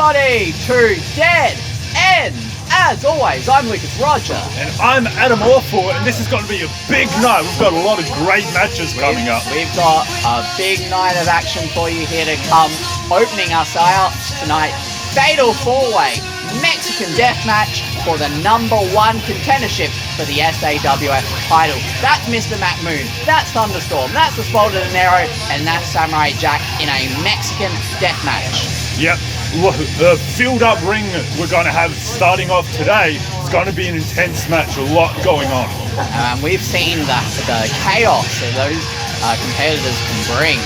everybody to Dead End. As always, I'm Lucas Roger. And I'm Adam Orford, and this is going to be a big night. We've got a lot of great matches coming up. We've got a big night of action for you here to come. Opening us out tonight, Fatal 4-Way Mexican Deathmatch for the #1 contendership for the SAWF title. That's Mr. Mac Moon, that's Thunderstorm, that's the Spolder Dinero, and that's Samurai Jack in a Mexican Deathmatch. Yep. Look, the filled-up ring we're going to have starting off today is going to be an intense match, a lot going on. We've seen the chaos that those competitors can bring.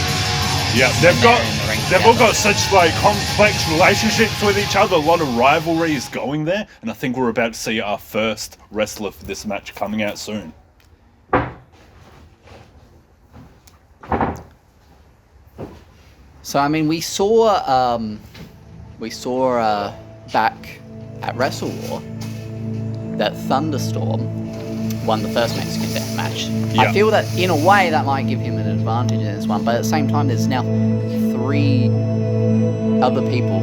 Yeah, they've all got such complex relationships with each other, a lot of rivalries going there, and I think we're about to see our first wrestler for this match coming out soon. So I mean, we saw back at Wrestle War that Thunderstorm won the first Mexican Death Match. Yep. I feel that in a way that might give him an advantage in this one, but at the same time there's now 3 other people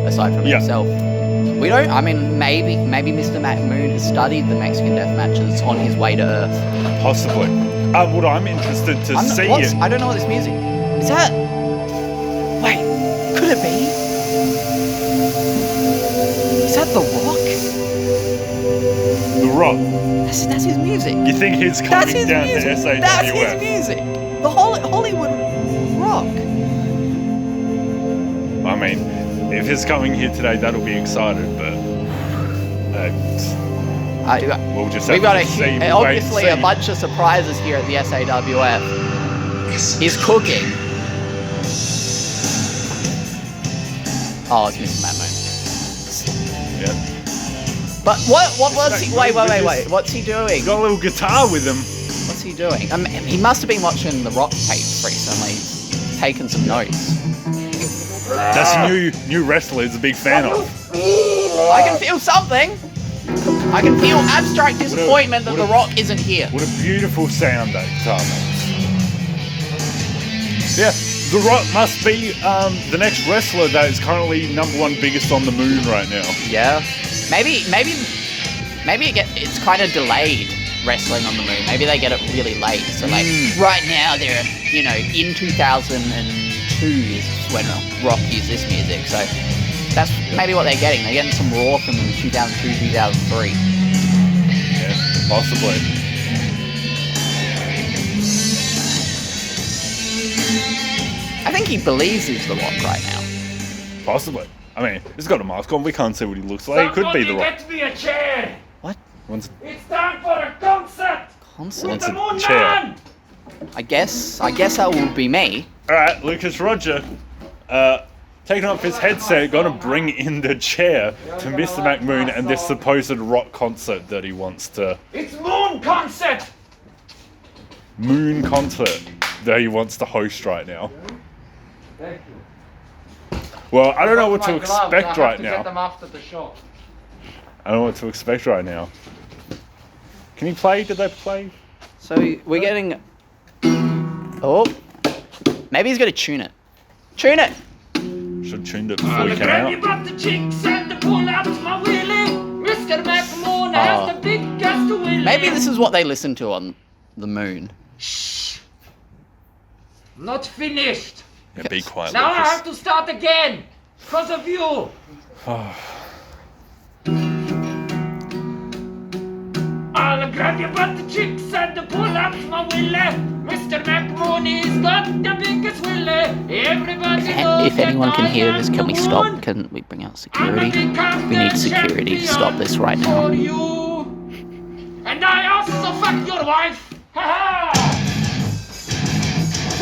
aside from himself. We don't, I mean, maybe Mr. Mac Moon has studied the Mexican Death Matches on his way to Earth. Possibly. What I'm interested to see is... I don't know what this music is. That... Wait, could it be? Is that The Rock? The Rock? That's his music. You think he's coming down to SAWF? That's his music. The Hollywood Rock. I mean, if he's coming here today, that'll be exciting, but... we'll just have to see. Obviously a bunch of surprises here at the SAWF. He's cooking. Oh, it's Mr. Matt Moon. Yeah. But what was he? Wait. What's he doing? He's got a little guitar with him. What's he doing? He must have been watching the Rock tapes recently, taking some notes. That's a new wrestler he's a big fan of. I can feel something. I can feel abstract disappointment that the Rock isn't here. What a beautiful sound that guitar makes. Yeah. The Rock must be the next wrestler that is currently #1 biggest on the moon right now. Yeah, maybe it's kind of delayed wrestling on the moon. Maybe they get it really late. So right now they're in 2002 is when Rock used this music. So that's maybe what they're getting. They're getting some Raw from 2002, 2003. Yeah, possibly. I think he believes he's The Rock right now. Possibly. I mean, he's got a mask on. We can't see what he looks like. He could be The Rock. Get me a chair. What? It's time for a concert. Concert? With the Moon chair. Man. I guess that will be me. Alright, Lucas Roger, taking off his headset, gonna bring in the chair to Mr. Mac Moon and this supposed Rock concert that he wants to... It's Moon concert. Moon concert that he wants to host right now. Thank you. Well, I don't know what to expect right Get them now. after the show. I don't know what to expect right now. Can he play? Did they play? So we're getting... Oh. Maybe he's going to tune it. Tune it! Should have tuned it before he came out. Got the chicks and the pull out my wheelie. Mr. McMahon has the biggest wheelie. Maybe this is what they listen to on the moon. Shh. Not finished. Yeah, be quiet, Now Lucas. I have to start again. Because of you. I'll grab you by the chicks and the pull out my willy. Mr. McMahoney's got the biggest willy. Everybody knows If anyone that can I hear am this, can we the stop? one. Can we bring out I'm security? the big We need security to stop this right now. for you. And I also fuck your wife. Ha ha!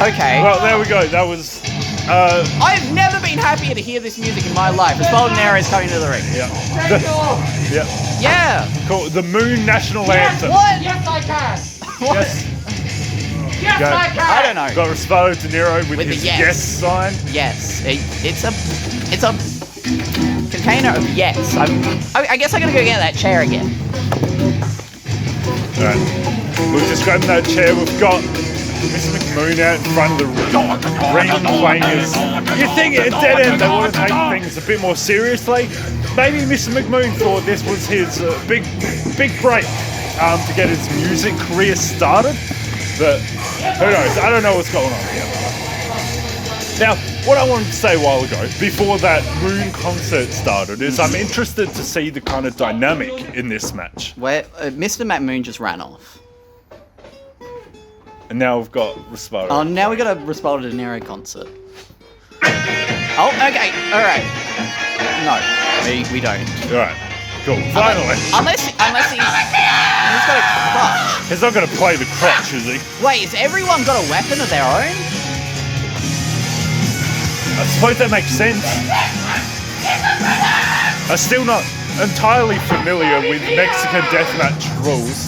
Okay. Well, there we go. That was... I've never been happier to hear this music in my life. As Golden Arrow is coming to the ring. Yeah. Thank you. Yeah. Yeah. Cool. The Moon National Yes, Anthem. What? Yes, I can. What? Yes. Yes, Go. I can. I don't know. Got Spolder Dinero with With his the yes. yes sign. Yes. It's a container of yes. I guess I gotta go get that chair again. Alright. We've just grabbed that chair. We've got Mr. McMoon out in front of the ring playing his... You think at Dead End they want to take things a bit more seriously? Maybe Mr. McMoon thought this was his big break to get his music career started. But who knows? I don't know what's going on here. Now, what I wanted to say a while ago, before that Moon concert started, is I'm interested to see the kind of dynamic in this match. Where Mr. McMoon just ran off. And now we've got Respado. Oh, now we got a Respaldo De Niro concert. Oh, okay, alright. No, we don't. Alright, cool. Finally. Unless he's got a crutch. He's not going to play the crutch, is he? Wait, has everyone got a weapon of their own? I suppose that makes sense. I'm still not entirely familiar with Mexican deathmatch rules.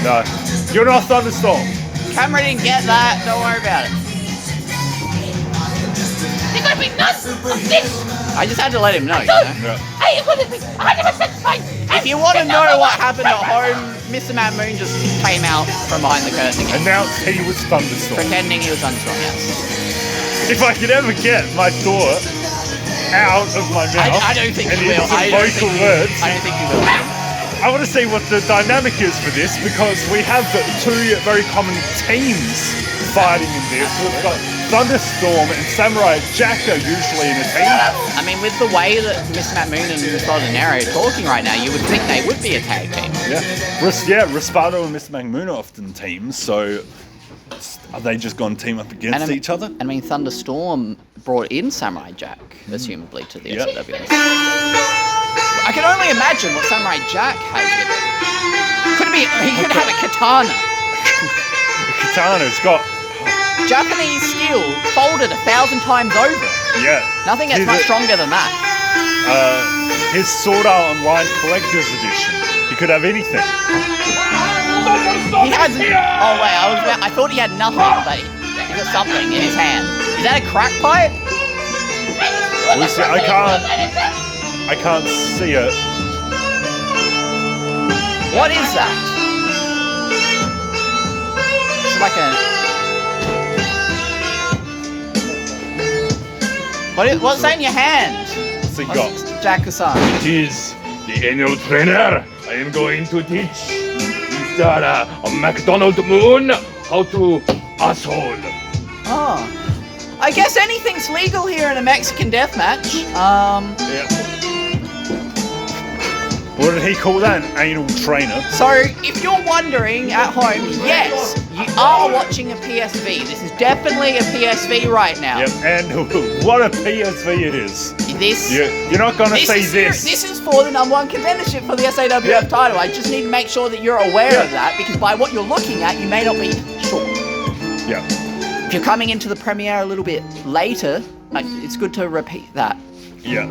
No. You're not Thunderstorm. Camera didn't get that, don't worry about it. They're gonna be nuts of this! I just had to let him know, you know? Yeah. I am gonna be 100% fine! If you want to know what happened at home, Mr. McMoon just came out from behind the curtain again. Announced he was Thunderstorm. Pretending he was Thunderstorm, yes. If I could ever get my thought out of my mouth I don't think and you will. into I don't vocal think words, I don't think you will. I want to see what the dynamic is for this, because we have the two very common teams fighting in this. We've got Thunderstorm and Samurai Jack are usually in a team. I mean, with the way that Mr. McMoon and Respaldo De Niro are talking right now, you would think they would be a tag team. Yeah, Respado and Mr. McMoon are often teams, so are they just going to team up against each other? I mean, Thunderstorm brought in Samurai Jack, assumably, to the SWS. I can only imagine what Samurai Jack has with him. He could have a katana. The katana's got... Japanese steel folded 1,000 times over. Yeah. Nothing gets much stronger than that. His Sword Art Online Collector's Edition. He could have anything. He has... Oh, wait, I thought he had nothing, but he's got something in his hand. Is that a crack pipe? I can't see it. What is that? It's like a... What's that in your hand? What's he got? Jack-san. It is the annual trainer. I am going to teach Mr. McDonald Moon how to asshole. Oh. I guess anything's legal here in a Mexican deathmatch. Yeah. What did he call that? An anal trainer? So, if you're wondering at home, yes, you are watching a PSV. This is definitely a PSV right now. Yep, and what a PSV it is. You're not going to see this. This is for the #1 contendership for the SAWF title. I just need to make sure that you're aware of that, because by what you're looking at, you may not be sure. Yeah. If you're coming into the premiere a little bit later, it's good to repeat that. Yeah.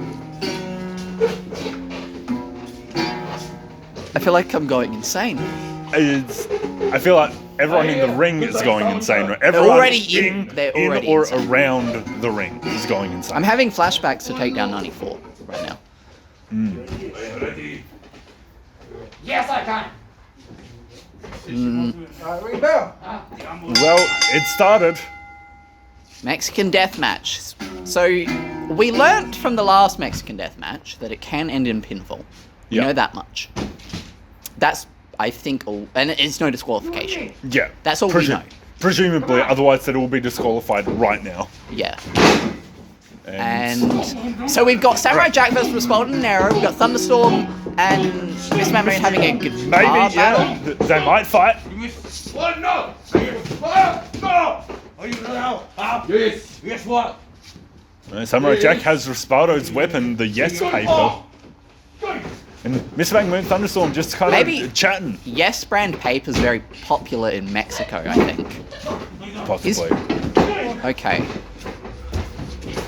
I feel like I'm going insane. I feel like everyone in the ring is going insane. Everyone They're already or insane. around the ring is going insane. I'm having flashbacks to Takedown 94 right now. Yes, I can! Well, it started. Mexican deathmatch. So, we learnt from the last Mexican deathmatch that it can end in pinfall. You know that much. That's, I think, all, and it's no disqualification. Yeah. That's all we know. Presumably, otherwise it will be disqualified right now. Yeah. And so we've got Samurai Jack versus Respaldo De Niro, we've got Thunderstorm and Miss Mamoon having a guitar battle. They might fight. What? No! No! Are you now? Yes! Yes, what? Samurai Jack has Respaldo's weapon, the Yes paper. And Miss McMoon Thunderstorm just kind of chatting. Yes brand paper is very popular in Mexico, I think. Possibly. Okay.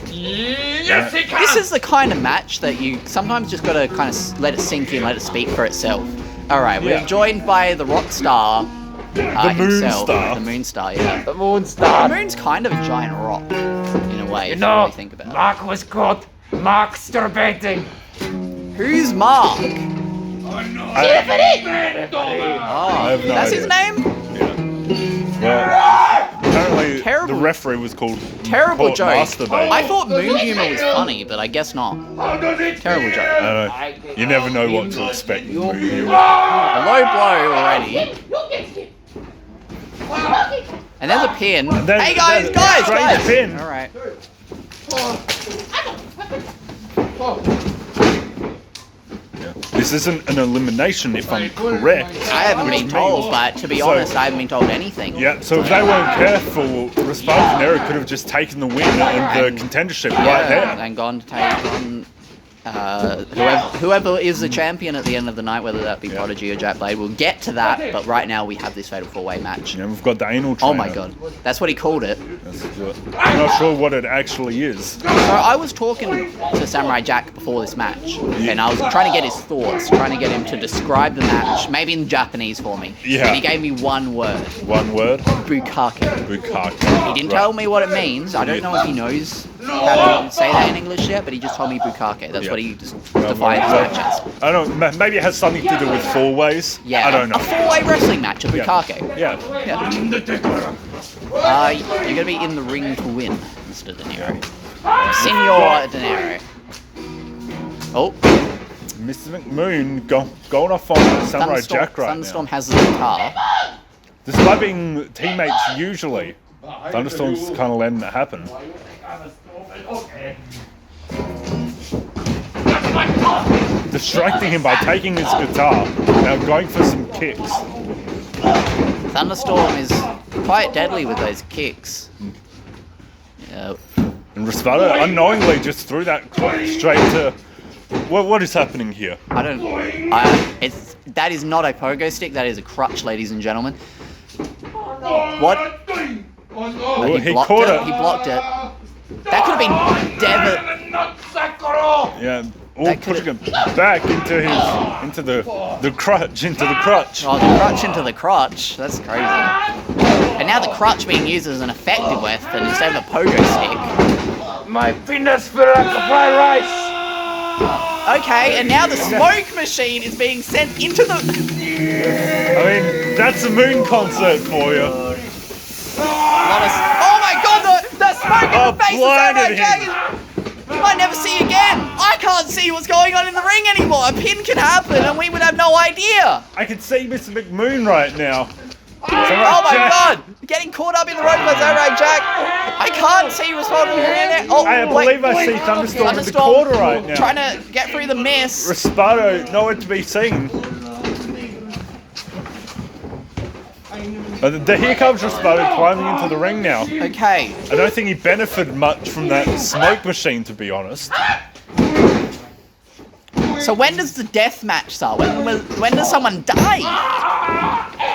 Yes, he can! This is the kind of match that you sometimes just gotta kind of let it sink in, let it speak for itself. Alright, we're joined by the rock star himself. The Moon Star, yeah. The Moon Star. The Moon's kind of a giant rock, in a way, You if know, you really think about it. Mark was caught masturbating. Who's Mark? Tiffany! I have no That's idea. his name? Yeah. Well, apparently Terrible. the referee was called Terrible Court joke. Masturbate. I thought moon humor was funny, but I guess not. Terrible joke. I don't know. You never know what to expect. A low blow already. And there's a pin. Then- Hey guys, then guys, straight guys! pin. Alright. This isn't an elimination, if I'm correct. I haven't been told, but to be So- honest, I haven't been told anything. Yeah, so if they weren't careful, Raspada Panera could have just taken the win and the contendership right there. And gone to take on whoever is the champion at the end of the night, whether that be Prodigy or Jack Blade. We'll get to that, but right now we have this fatal 4-way match. Yeah, we've got the anal trainer. Oh my god, that's what he called it. I'm not sure what it actually is. So I was talking to Samurai Jack before this match, and I was trying to get his thoughts, trying to get him to describe the match, maybe in Japanese for me. Yeah. And he gave me one word. One word? Bukake. Bukake. He didn't tell me what it means. I don't know if he knows how to say that in English yet, but he just told me Bukake. That's what he just defined his match as. I don't know, maybe it has something to do with 4-ways. Yeah, I don't know. a 4-way wrestling match, a Bukake. Yeah. You're gonna be in the ring to win, Mr. De Niro. Senor De Niro. Oh, Mr. McMoon going off on Samurai Jack right Thunderstorm now. has the guitar. Despite being teammates usually, Thunderstorm's kind of letting it happen. Distracting him by taking his guitar, now going for some kicks. Thunderstorm is quite deadly with those kicks. Yeah. And Raspada unknowingly just threw that straight to... What is happening here? That is not a pogo stick, that is a crutch, ladies and gentlemen. What? Well, he blocked caught it. it. He blocked it. That could have been devastating. Yeah, all pushing him back into the crutch, Oh, the crutch into the crotch. That's crazy. And now the crutch being used as an effective weapon instead of a pogo stick. My penis feel like a fried rice. Okay, and now the smoke machine is being sent into the... I mean, that's a Moon concert for you. Oh my god, the smoke in the face of Samurai blinded Jack him. is... You might never see again. I can't see what's going on in the ring anymore. A pin can happen and we would have no idea. I can see Mr. McMoon right now. Oh my god! Getting caught up in the rope by Samurai Jack. I can't see what's holding him in there. Oh, I believe I see Thunderstorm in the corner right now. Trying to get through the mist. Raspada nowhere to be seen. Here comes Raspada climbing into the ring now. Okay. I don't think he benefited much from that smoke machine, to be honest. So when does the death match start? When does someone die?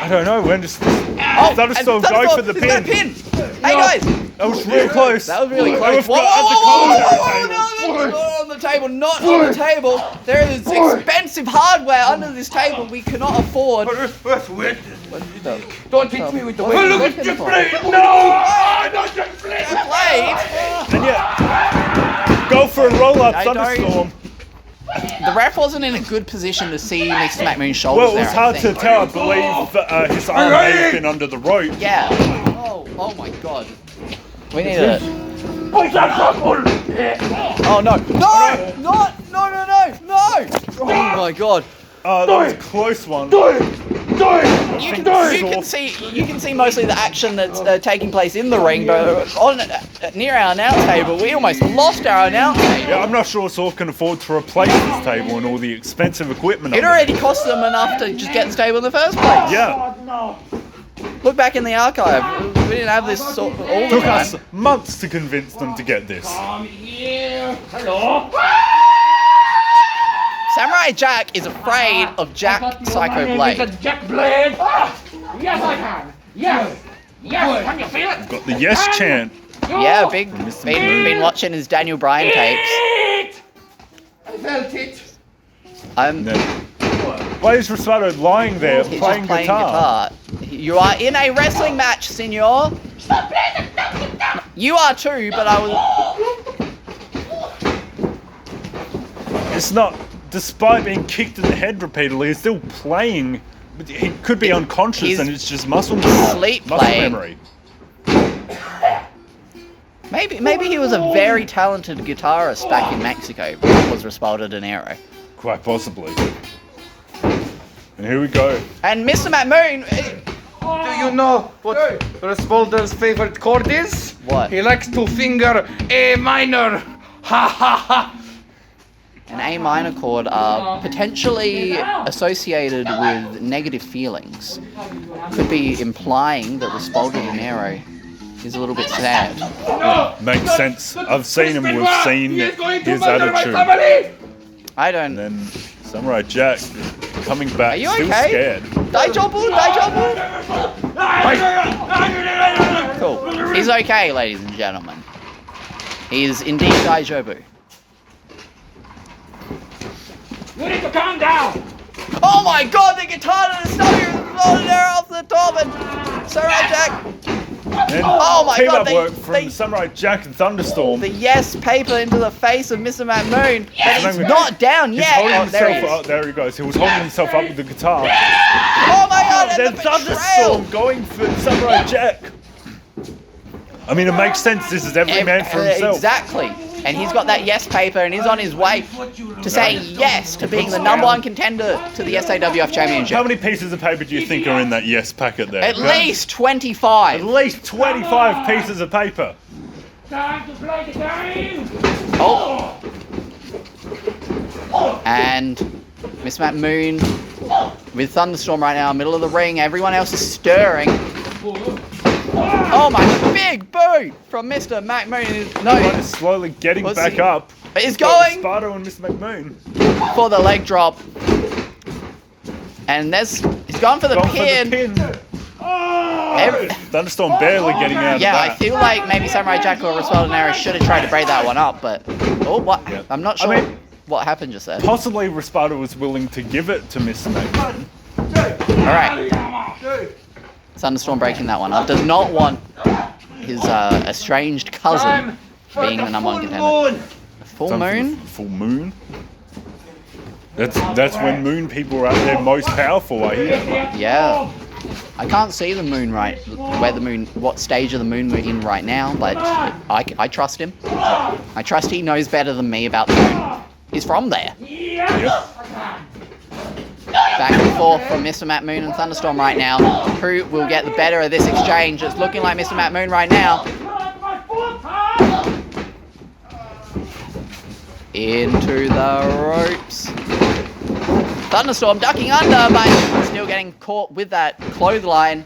I don't know. When does Thunderstorm go for the he's got a pin? pin? Hey guys! That was real close. That was really close. We've Whoa, got whoa, at the whoa, commentary whoa, table. not on the table, not on the table. There is expensive hardware under this table we cannot afford. Don't hit me with the What weight. are you Look looking at for? your blade. No! Not your blade. Blade? And yet, go for a roll-up, I don't- Thunderstorm. The ref wasn't in a good position to see Mr. McMoon's shoulders Well, it was there, hard I to think. tell. I believe his arm may have been under the rope. Yeah. Oh my god. We need a... Push that couple. Oh no. No! No! Oh my god. That was a close one. You can see mostly the action that's taking place in the ring, but near our announce table, we almost lost our announce table. Yeah, I'm not sure Sawf can afford to replace this table and all the expensive equipment. It already cost them enough to just get the table in the first place. Yeah, Look back in the archive. We didn't have this all the took time. us months to convince them to get this. Come here. Hello. Samurai Jack is afraid of Jack Psycho Blade. Mr. Jack Blade. Yes, I can. Yes. Yes. Can you feel it? Got the yes chant. Yeah, been watching his Daniel Bryan tapes. I felt it. Why is Raspada lying there He's playing just playing guitar? You are in a wrestling match, senor. You are too, but I was... It's not. Despite being kicked in the head repeatedly, he's still playing But he could be unconscious He's and it's just muscle sleep muscle playing. memory. Maybe he was a very talented guitarist back in Mexico, but was Respaldo De Niro. Quite possibly. And here we go. And Mr. Matt Moon, Do you know what Respaldo's favorite chord is? What? He likes to finger A minor. Ha ha ha. an A minor chord are potentially associated with negative feelings. Could be implying that Respaldo De Niro is a little bit sad. Makes sense. I've seen him. We've seen He is going to his murder my attitude. family. I don't. And then Samurai Jack coming back, Are you still okay? scared. Daijobu? Cool. He's okay, ladies and gentlemen. He is indeed Daijobu. You need to calm down. Oh my god, the guitar to the stomach is falling there off the top and Samurai Jack. And Oh my team God, up they- work from they- Samurai Jack and Thunderstorm. The yes paper into the face of Mr. Matt Moon, but he's He's not down He's yet. holding Oh, there he himself is. up. There he goes. He was holding himself up with the guitar. Oh my god, Then and the betrayal. Thunderstorm going for Samurai Jack. I mean, it makes sense. This is every man for himself. Exactly. And he's got that yes paper and he's on his way to saying yes to being the #1 contender to the SAWF Championship. How many pieces of paper do you think are in that yes packet there? At Yeah? least 25. At least 25 pieces of paper. Time to play the game. Oh. And Miss Matt Moon with Thunderstorm right now, middle of the ring. Everyone else is stirring. Oh my, big boot from Mr. Matt Moon. Everyone No, is slowly getting Was back he- up. he's going Sparto and Mr. McMoon. for the leg drop. And he's gone for the Going pin. for the pin. Every- Thunderstorm barely getting out Yeah, of I that. feel like maybe Samurai Jack or Respaldo De Niro should have tried to break that one up, but what? Yeah. I'm not I sure mean- what happened just there. Possibly Respaldo was willing to give it to Mr. McMoon. All right, Thunderstorm breaking that one up. Does not want his estranged cousin being the #1 contender. Full moon. Full moon. That's when moon people are at their most powerful, I hear. Yeah. I can't see the moon what stage of the moon we're in right now, but I trust him. I trust he knows better than me about the moon. He's from there. Yep. Back and forth from Mr. Matt Moon and Thunderstorm right now. Who will get the better of this exchange? It's looking like Mr. Matt Moon right now. Into the ropes. Thunderstorm ducking under, but still getting caught with that clothesline.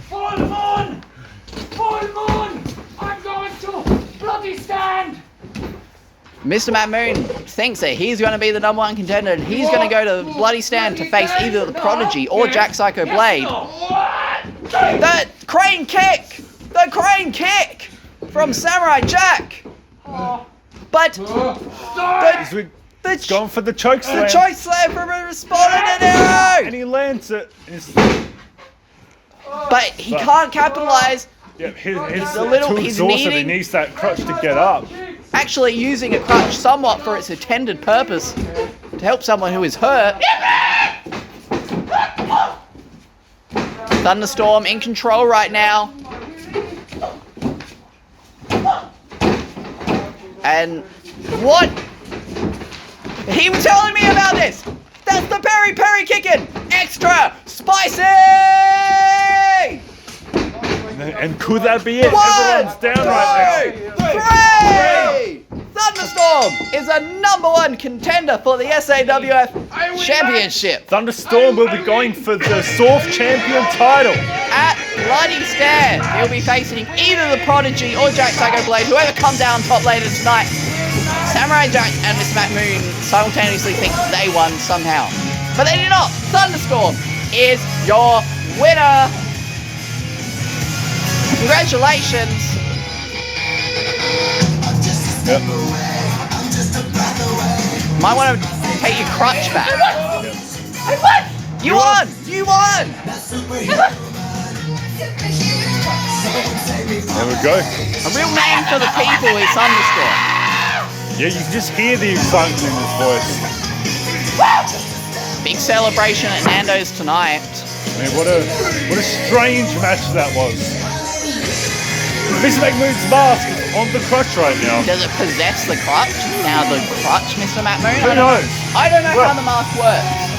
Full moon! Full moon! I'm going to bloody stand! Mr. Matt Moon thinks that he's going to be the #1 contender and he's going to go to Bloody Stand to face either the Prodigy or Jack Psycho Blade. The crane kick! The crane kick from Samurai Jack! But He's going for the choke slam. the choice slam from Respaldo De And Niro! he lands it. It's- But he can't capitalize. Yeah, he's a little- too he's exhausted. He needing- needs that crutch to get up. Actually using a crutch somewhat for its intended purpose to help someone who is hurt. Thunderstorm in control right now. And what? He was telling me about this. That's the peri peri kicking. Extra spicy. And could that be it? One, Everyone's down right now. 3. Thunderstorm is a #1 contender for the SAWF Championship Thunderstorm will be going for the Sawf champion title. at Bloody Stand. He'll be facing either the Prodigy or Jack Psycho Blade, whoever comes out on top later tonight. Samurai Jack and Miss Matt Moon simultaneously think they won somehow, but they did not. Thunderstorm is your winner. Congratulations. Yep. Might want to take your crutch back. You won! You won! There we go. A real name for the people is Thunderstorm. Yeah, you can just hear the excitement in his voice. big celebration at Nando's tonight. I mean, what a strange match that was. Mr. McMoon's mask is on the crutch right now. Does it possess the crutch? Now the crutch, Mr. McMoon? Who knows? I don't know Well- how the mask works.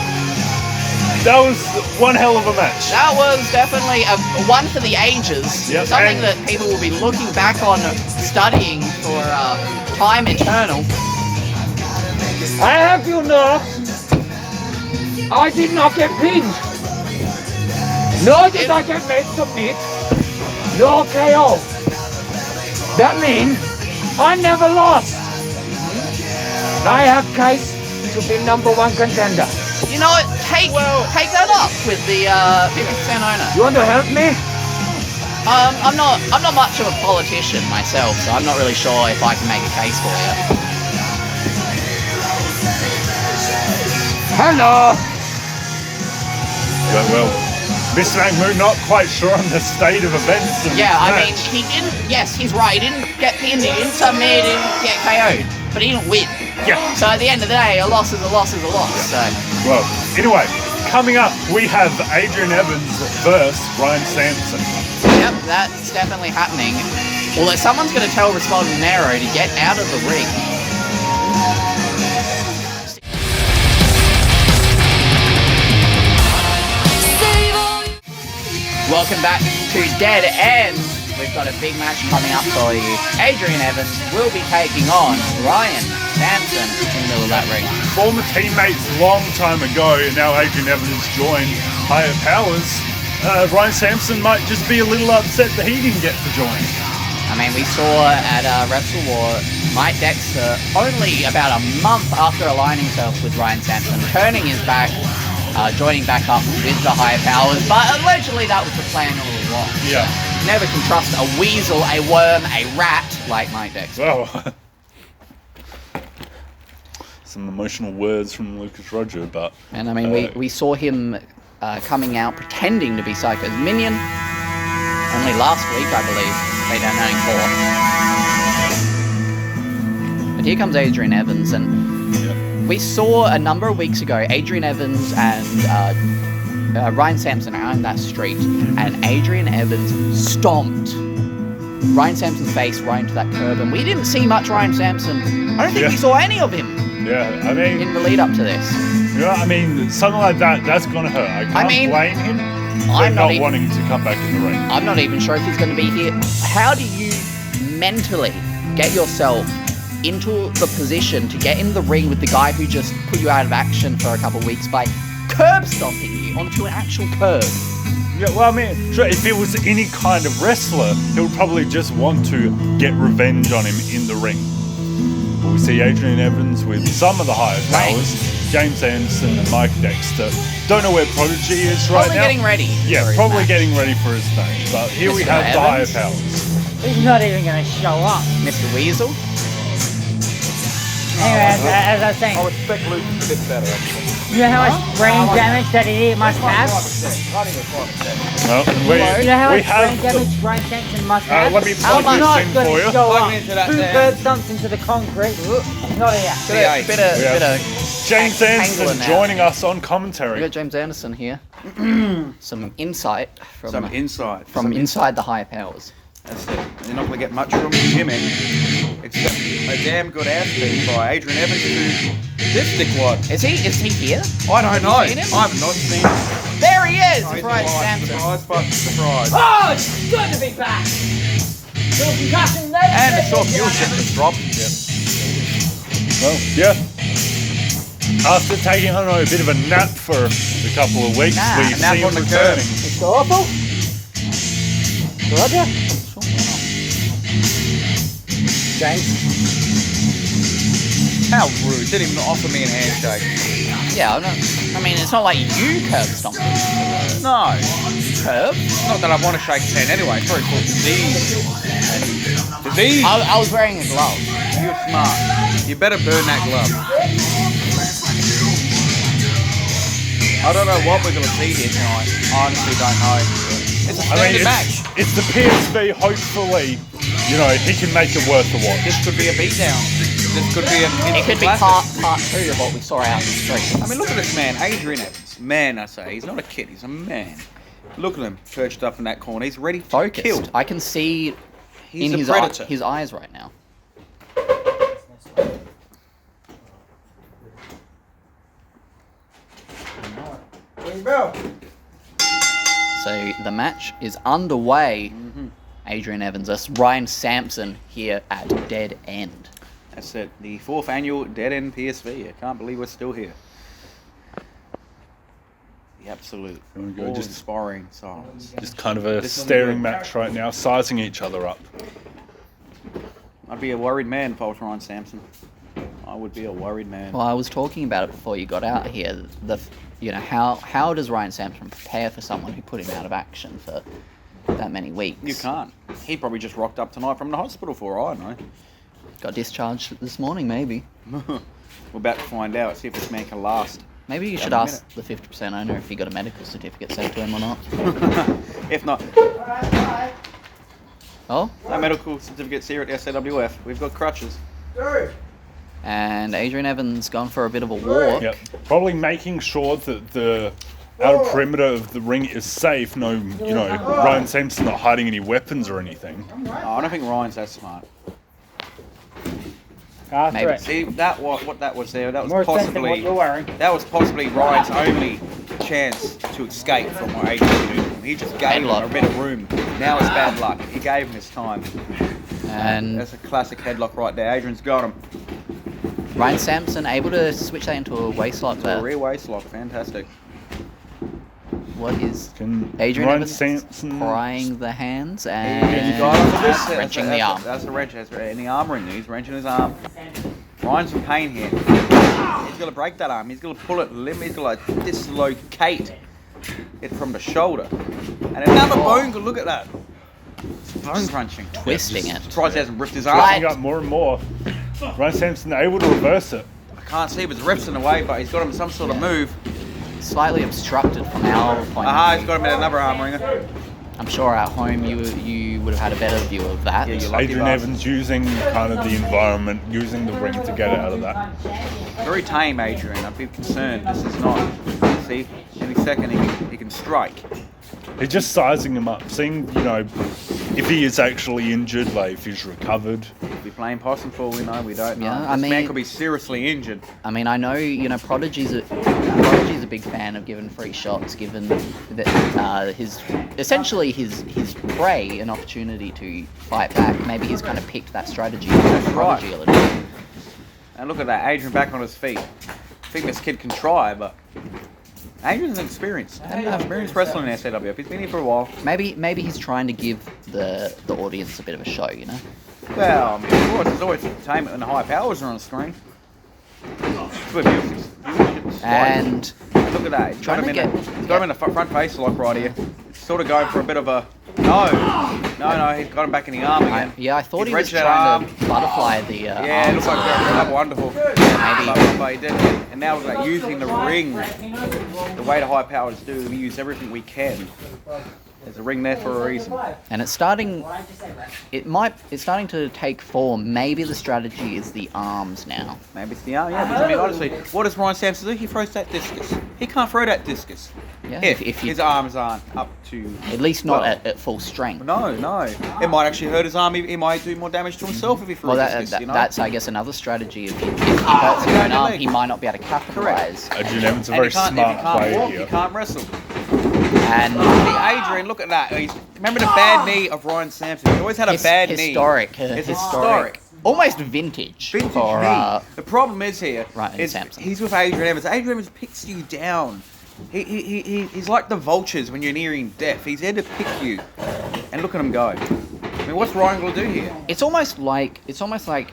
That was one hell of a match. That was definitely a one for the ages. Yep, Something and- that people will be looking back on, studying for time eternal. I have you know, I did not get pinned. Nor did I get made submit. No KO. That means I never lost. I have case to be #1 contender. You know what? Take that up with the 50% owner. You want to help me? I'm not much of a politician myself, so I'm not really sure if I can make a case for you. Hello. Well, Mr. McMoon not quite sure on the state of events of Yeah, this I match. mean, he didn't. Yes, he's right. He didn't get pinned. He didn't submit. He didn't get KO'd, but he didn't win. Yeah. So at the end of the day, a loss is a loss is a loss. So Well, anyway, coming up, we have Adrian Evans versus Ryan Sampson. yep, that's definitely happening. Although someone's going to tell Nero to get out of the ring. Welcome back to Dead End. We've got a big match coming up for you. Adrian Evans will be taking on Ryan Sampson in the middle of that ring. Former teammates long time ago, now Adrian Evans joined Higher Powers. Ryan Sampson might just be a little upset that he didn't get to join. I mean, we saw at Wrestle War, Mike Dexter, only about a month after aligning himself with Ryan Sampson, turning his back, joining back up with the Higher Powers, but allegedly that was the plan all along. Yeah. Never can trust a weasel, a worm, a rat like Mike Dexter. Well, some emotional words from Lucas Roger, but... And I mean, we saw him coming out pretending to be Psycho's minion only last week, I believe. They don't know 4. But here comes Adrian Evans, and we saw a number of weeks ago Adrian Evans and Ryan Sampson out in that street, and Adrian Evans stomped Ryan Sampson's face right into that curb, and we didn't see much Ryan Sampson. I don't think we saw any of him Yeah, I mean... in the lead up to this. Yeah, I mean, something like that, that's gonna hurt. I can't blame him for I'm not not wanting to come back in the ring. I'm not even sure if he's going to be here. How do you mentally get yourself into the position to get in the ring with the guy who just put you out of action for a couple of weeks by curb stomping you onto an actual curb? Yeah, well, I mean, sure, if it was any kind of wrestler, he would probably just want to get revenge on him in the ring. But we see Adrian Evans with some of the Higher Powers, James Anderson and Mike Dexter. Don't know where Prodigy is right Probably now. getting ready. Yeah, for his probably match. getting ready for his match. But here we Mr. have the Higher Evans. Powers. He's not even going to show up. Mr. Weasel. Anyway, as I was saying, expect Luke to get better, actually. you know how much brain damage that idiot must have? Well, You know how we much brain have... damage Ryan Sampson must have? let me How plug not this in going for to you. show Plug up? me into that Two there. curb stumps into the concrete. Not here. Bit of James Pangolin Anderson now. joining us on We commentary. got James Anderson here. Some insight from Some insight. from inside the Higher Powers. That's it. You're not going to get much from Jimmy. Except a damn good ass beat by Adrian Evans to Dipstick Wad. Is he here? I don't know. seen him? I have not seen him. There he is! Oh, he's Ryan alive. Sampson. Surprise, fucking surprise. Oh, it's good to be back. Little concussion there. And the soft mule shit just dropped. Well, yeah. After taking, I don't know, a bit of a nap for a couple of weeks, Nah, we a nap see on him the curb. returning. It's awful. Roger. James. How rude. Didn't even offer me a handshake. Yeah, I mean, it's not like you curb stomped him. No. Curb? Not that I want to shake his hand anyway. It's very cool. Disease. Disease. I was wearing a glove. You're smart. You better burn that glove. I don't know what we're going to see here tonight. I honestly don't know. It's a I mean, standard match. it's the PSV, hopefully, you know, he can make it worth the watch. This could be a beatdown. this could be an It instant could be classic. part 2 of what we saw out in the street. I mean, look at this man, Adrian Evans. Man, I say, he's not a kid, he's a man. Look at him perched up in that corner. He's ready to Focused. kill. I can see He's in a his, predator. his eyes right now. So the match is underway. Adrian Evans versus Ryan Sampson here at Dead End. That's it. The 4th annual Dead End PSV. I can't believe we're still here. The absolute Here we go, just- awe-inspiring silence. Just kind of a This is staring good. match right now, sizing each other up. I'd be a worried man if I was Ryan Sampson. I would be a worried man. Well, I was talking about it before you got out here. How does Ryan Sampson prepare for someone who put him out of action for that many weeks? You can't. He probably just rocked up tonight from the hospital for all I know. Got discharged this morning, maybe. We're about to find out, see if this man can last. Maybe you should Have a ask the 50% owner if he got a medical certificate sent to him or not. If not, Oh, no medical certificates here at SAWF. We've got crutches. and Adrian Evans gone for a bit of a walk. Yep. Probably making sure that the outer perimeter of the ring is safe. No, Ryan Sampson not hiding any weapons or anything. Oh, I don't think Ryan's that smart. Maybe. See, what that was there, that was More sense than what possibly you're wearing. that was possibly Ryan's only chance to escape from what Adrian did. He just gave him Headlock. a bit of room. Now it's bad luck. He gave him his time. And That's a classic headlock right there. Adrian's got him. Ryan Sampson able to switch that into a waist lock A there. rear waist lock, fantastic. What is Can Adrian Ryan Evans Sampson prying the hands He's and got him. That's it. wrenching the arm. That's a wrench. That's in the arm ring. He's wrenching his arm. Ryan's in pain here. He's got to break that arm. He's got to pull it limb. He's got to dislocate it from the shoulder. And another bone. Good look at that. It's bone crunching. Twisting it. Surprised he hasn't ripped his Right. arm. up more and more. Ryan Sampson able to reverse it. I can't see if it's rips in the way, but he's got him in some sort of move. Slightly obstructed from our point Aha, of he's view. got him in another arm ringer. I'm sure at home you would have had a better view of that. Yeah, you're lucky Adrian bastard. Evans using kind of the environment, using the ring to get out of that. Very tame, Adrian. I'd be concerned. This is not. See, any second he can strike. He's just sizing him up, seeing, if he is actually injured, like if he's recovered. Could be playing possum for all we know. We don't know. Yeah, This I man mean- could be seriously injured. I mean, I know, Prodigy's a big fan of giving free shots, given that essentially his prey an opportunity to fight back. Maybe he's kind of picked that strategy for Prodigy a little bit. And look at that, Adrian back on his feet. I think this kid can try, but Adrian's experienced. Experienced wrestling in SAWF. He's been here for a while. Maybe he's trying to give the audience a bit of a show, Well, I mean, of course, there's always entertainment when the high powers are on the screen. It's where viewership starts. And Look at that. He's got trying him to in he's got him in the front face lock right here. It's sort of going for a bit of a... No, he's got him back in the arm again. I thought He's he was wrenched that trying arm. to butterfly the Yeah, it arms looks like on a wonderful. maybe. But he didn't. And now we're like using the ring the way the high powers do. We use everything we can. There's a ring there for a reason. And it's starting. It's starting to take form. Maybe the strategy is the arms now. Maybe it's the arm, yeah. Because, I mean, honestly, what does Ryan Sampson do? He throws that discus. He can't throw that discus Yeah, if if you his arms aren't up to... at least not Well, at full strength. No. It might actually hurt his arm. He might do more damage to himself if he throws Well, a discus, that's I guess another strategy. If he hurts his own arm, he might not be able to capitalize. Adrian Evans a And very if he smart can't player walk, here. he can't wrestle. And See, Adrian, look at that. Remember the bad knee of Ryan Sampson? He always had a bad historic, knee. It's historic, almost vintage. Vintage for, knee. The problem is here, Ryan is Sampson. he's with Adrian Evans. Adrian Evans picks you down. He's like the vultures when you're nearing death. He's there to pick you. And look at him go. I mean, what's Ryan going to do here? It's almost like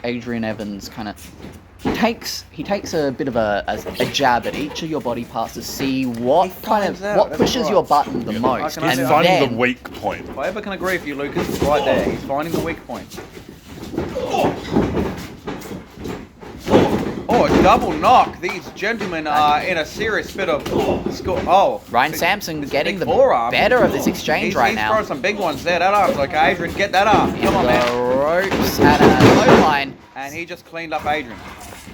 Adrian Evans kind of takes a bit of a jab at each of your body parts to see what finds out, that's pushes right. your button the most, I can and He's understand. finding then the weak point. If I ever can agree with you, Lucas, it's right there. He's finding the weak point. Oh, a double knock. These gentlemen are in a serious bit of score. Oh, Ryan big- Sampson big getting the forearm. better of this exchange right He's now. throwing some big ones there. That arm's like, Adrian, get that arm. In Come on, the man. ropes and a low line. And and he just cleaned up Adrian.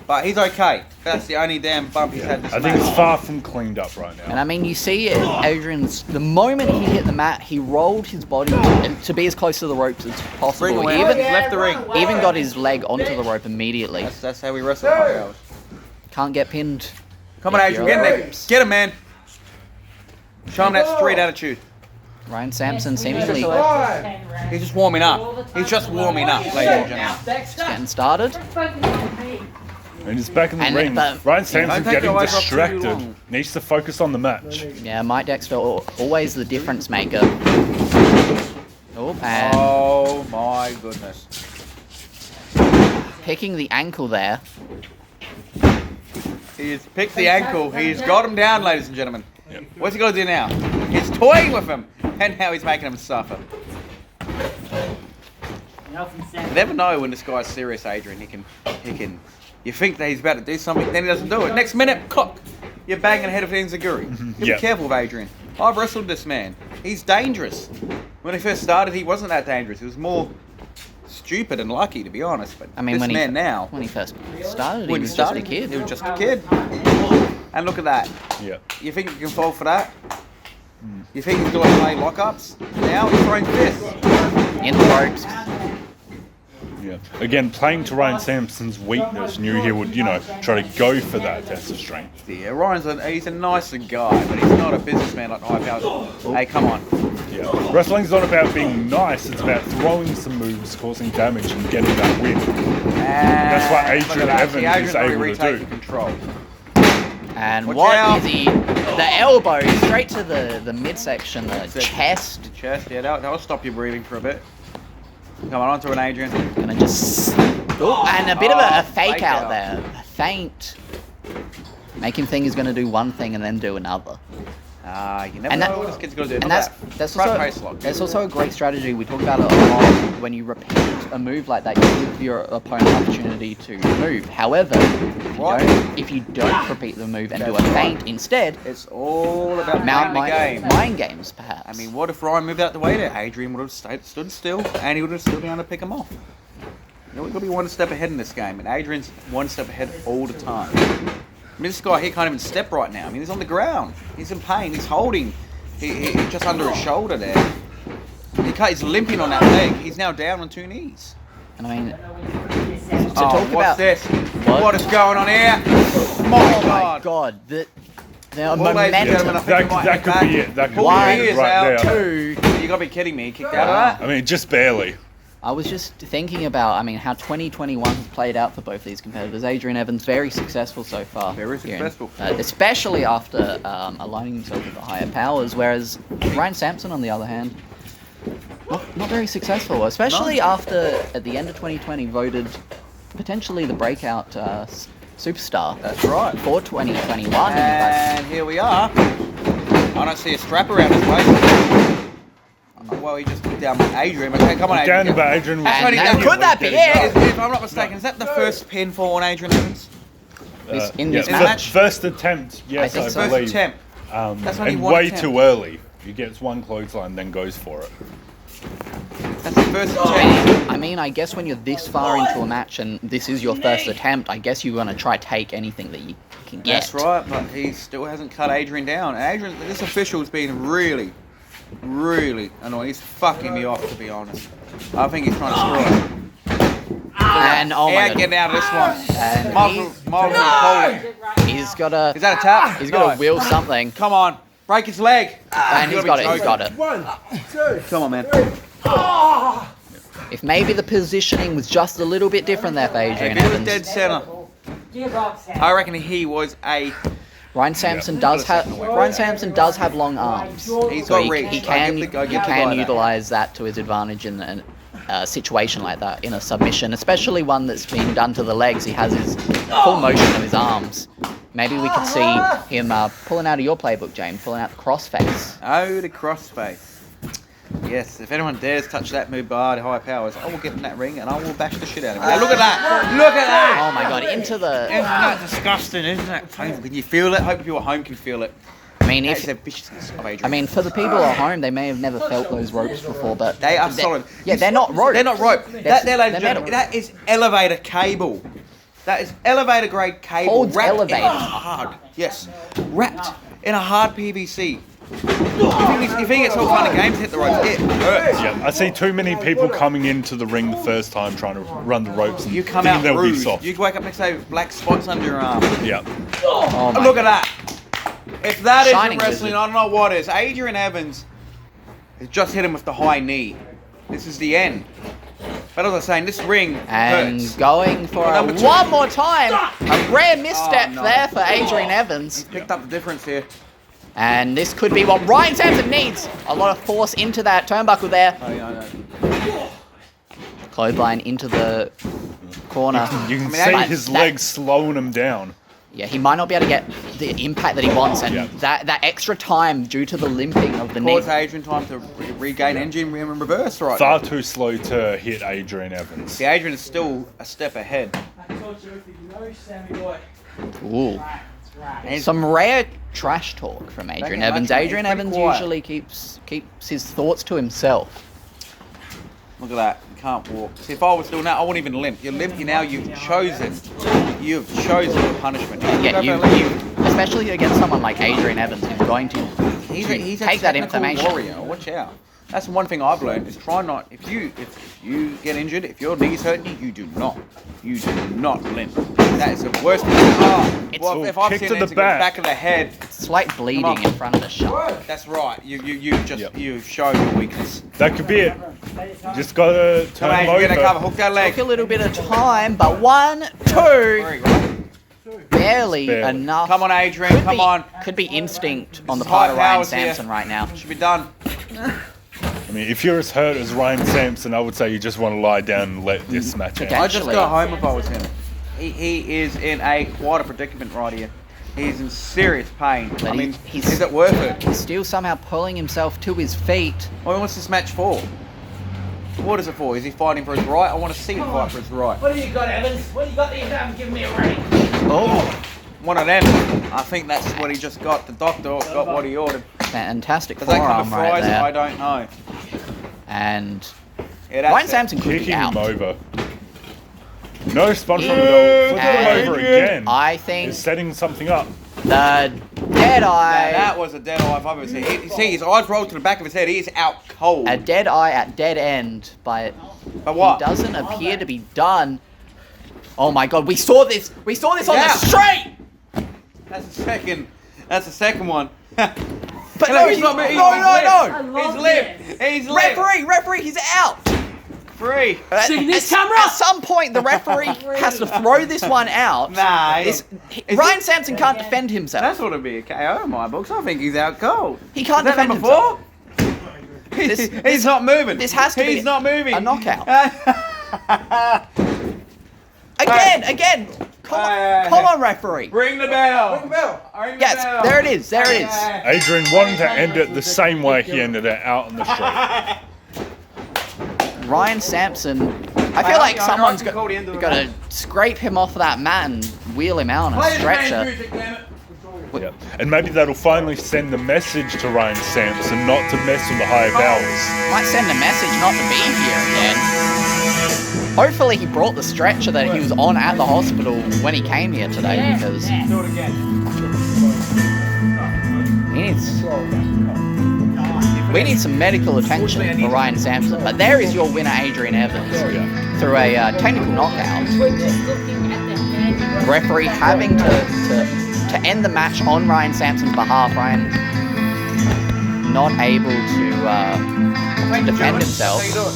But he's okay. That's the only damn bump he's had this I think match. it's far from cleaned up right And now. I mean, you see Adrian's, the moment he hit the mat, he rolled his body to be as close to the ropes as Ring possible. away. He even, Left the ring. even got his leg onto the rope immediately. That's how we wrestle high powers. Can't get pinned. Come on, If Adrian, you're get in on there. ropes. Get him, man. Show him that street attitude. Ryan Sampson seemingly He's just warming up. He's just warming up, ladies and gentlemen. just getting started. And he's back in the And ring. but- Ryan Sampson Don't take getting your eyes off too distracted. long. Needs to focus on the match. Yeah, Mike Dexter, always the difference maker. Oh, and Oh my goodness. picking the ankle there. He's picked the ankle. He's got him down, ladies and gentlemen. Yep. What's he got to do now? He's toying with him, and now he's making him suffer. You never know when this guy's serious, Adrian. He can. You think that he's about to do something, then he doesn't do it. Next minute, cock, you're banging ahead of Enziguri. You Yeah. be careful with Adrian. I've wrestled this man. He's dangerous. When he first started, he wasn't that dangerous. He was more stupid and lucky, to be honest. But I mean, this when man now, he first started, he when he was just a started, kid. he was just a kid. And look at that. Yeah. You think you can fall for that? You think he's going to play lockups? Now he's throwing fists. In the ropes. Yeah. Again, playing to Ryan Sampson's weakness, knew he would, try to go for that test of strength. Yeah, he's a nicer guy, but he's not a businessman like High Powers. Hey, come on. Yeah. Wrestling's not about being nice, it's about throwing some moves, causing damage, and getting that win. That's what Adrian Evans is able to do. Control. And Watch what out. is he? The elbow straight to the midsection, the chest. Chest, yeah, that'll stop you breathing for a bit. Come on, onto an Adrian. Gonna just. Oh, and a bit of a fake fake out out. there. A feint. Make him think he's gonna do one thing and then do another. You never And know that- what this kid's going to do. And Look that's at that. Front face also lock. that's also a great strategy. We talk about it a lot. When you repeat a move like that, you give your opponent an opportunity to move. However, What? if you don't repeat the move and do a feint instead, It's all about mount playing the game. mind games perhaps. I mean, what if Ryan moved out the way there? Adrian would have stood still, and he would have still been able to pick him off. We've got to be one step ahead in this game, and Adrian's one step ahead all the time. I mean, this guy here can't even step right now. I mean, he's on the ground. He's in pain. He's holding. He just under his shoulder there. He's limping on that leg. He's now down on 2 knees. And I mean, to Oh, talk what's about this? What? What is going on here? Oh my God, the Well, ladies and momentum. gentlemen, I think we might That head could back. be it. That could Pull be your it ears right out. there. You gotta be kidding me. He kicked out of that? I mean, just barely. I was just thinking about, how 2021 has played out for both these competitors. Adrian Evans, very successful so far. Very here, successful. especially after aligning himself with the higher powers, whereas Ryan Sampson, on the other hand, not very successful, especially after, at the end of 2020, voted potentially the breakout superstar. That's right. For 2021. in fact. And here we are. I don't see a strap around his waist. Well, he just put down Adrian. But hey, come on, Again, Adrian. but Adrian was And that- could that be getting it? up. If I'm not mistaken, is that the first pinfall on Adrian Evans? In this yeah, match? First attempt, yes, think I so. First believe. attempt. That's only And one way attempt. too early. He gets one clothesline, then goes for it. That's the first attempt. I guess when you're this far into a match and this is your first attempt, I guess you're going to try take anything that you can get. That's right, but he still hasn't cut Adrian down. And Adrian, this official's been really annoying. He's fucking me off, to be honest. I think he's trying to screw up. And oh He my ain't God, getting out of this one. And Marvel Foley. he's got to Is that a tap? he's got No. to will something, Come on. Break his leg. and he's got it. He's got it. 1, 2, Come on, man. If maybe the positioning was just a little bit different there for Adrian If he was Evans. dead center, I reckon he was a... Ryan Sampson does have long arms. He's So got reach. he I can give the guy that. utilize that to his advantage in a situation like that, in a submission, especially one that's being done to the legs. He has his full motion of his arms. Maybe we could see him pulling out of your playbook, James, pulling out the crossface. Oh, the crossface. Yes, if anyone dares touch that move by the high powers, I will get in that ring and I will bash the shit out of him. Now, look at that! Look at that! Oh my God, into the... Isn't that disgusting? Isn't that painful? Can you feel it? Hope people at home can feel it. mean, That if is the viciousness of Adrian. I mean, for the people at home, they may have never felt those ropes before, but they are solid. Yeah, they're not rope. They're not rope. That, there, ladies and they're gentlemen, metal. that is elevator cable. That is elevator grade cable Holds wrapped in elevators. hard. Yes, wrapped in a hard PVC. If he gets hooked on the games, hit the ropes, it hurts. Yeah, I see too many people coming into the ring the first time trying to run the ropes and You come thinking out they'll be bruised. soft. You wake up next day with black spots under your arm. Yeah. Oh my Look at that. If that Shining isn't wrestling, lizard. I don't know what is. Adrian Evans has just hit him with the high knee. This is the end. But as I was saying, this ring And hurts. going for Number two. one more time. A rare misstep Oh, no. there for Adrian Evans. Picked up the difference here. And this could be what Ryan Sampson needs. A lot of force into that turnbuckle there. Oh, yeah, I know. Clothesline into the corner. You can I mean, see that- his that- legs slowing him down. Yeah, he might not be able to get the impact that he wants, and Yeah. that extra time due to the limping of the knee. Caused Adrian time to regain engine in reverse right Far now. too slow to hit Adrian Evans. See, Adrian is still a step ahead. Ooh. And Some rare trash talk from Adrian get Evans. much, mate. Adrian He's pretty Evans quiet. usually keeps his thoughts to himself. look at that. You can't walk. See, if I was doing that, I wouldn't even limp. You're limping now. You've chosen the punishment. Yeah, Go for a you limp. especially against someone like Adrian Evans who's going to He's a take that technical information. warrior. Watch out. That's one thing I've learned is try not if you get injured, if your knee's hurting you, you do not limp. That is the worst thing. Well, if I've kick seen to it, the it's a back. back. of the head. Slight bleeding on. in front of the shot. That's right. Yep. You've shown your weakness. That could be it. Just gotta Come turn on, him you're gonna cover. over. Hook that leg. Took a little bit of time, but 1, 2, Very good. barely Barely. enough. Come on, Adrian. Come on. Could be instinct on the High part of Ryan powers here. Sampson right now. Should be done. I mean, if you're as hurt as Ryan Sampson, I would say you just want to lie down and let this match Okay. out. I'd just Actually- go home if I was him. He is in quite a predicament right here. He's in serious pain. But I mean, he's- is it worth it? He's still somehow pulling himself to his feet. Well, what's this match for? What is it for? Is he fighting for his right? I want to see him fight for his right. What do you got, Evans? What do you got that you haven't given me already? Oh, One of them. I think that's what he just got. The doctor got what he ordered. fantastic Does that come forearm to right fries? I there. don't know. And Yeah, that's Ryan it. Sampson could be Kicking out. him over. No spot from the flip him over again. I think He's setting something up. the dead Now, eye, that was a dead eye if I've ever seen. See, his eyes rolled to the back of his head. He is out cold. a dead eye at dead end, but But what? he doesn't appear to be done. Oh my God, we saw this on Yeah. the straight. That's the second one. But Hello, no, he's not moving. no. He's limp. He's limp. Referee, he's out. Free. See this At- camera? At some point, the referee has to throw this one out. Nah. This- Is Ryan it- Sampson can't defend himself. That's what would be a KO in my books. I think he's out cold. He can't Is that defend number himself. 4? This- He's not moving. this has to He's be not moving. a knockout. Right. Again. Come Hey. on, referee. Ring the bell. Ring the bell. Ring the Yes, bell. there it is. There it is. Adrian wanted to end it the same way he ended it out on the street. Ryan Sampson. I Hey, feel like I someone's can call the end of the got to match. scrape him off that mat and wheel him out on a Play the stretcher. music, damn it. Yeah. And maybe that'll finally send the message to Ryan Sampson not to mess with the higher vowels. Might send a message not to be here again. Hopefully he brought the stretcher that he was on at the hospital when he came here today, because Do it again. we need some medical attention for Ryan Sampson. But there is your winner, Adrian Evans, through a technical knockout. We're just looking at the hand. Referee having to end the match on Ryan Sampson's behalf. Ryan not able to defend himself. How you do it?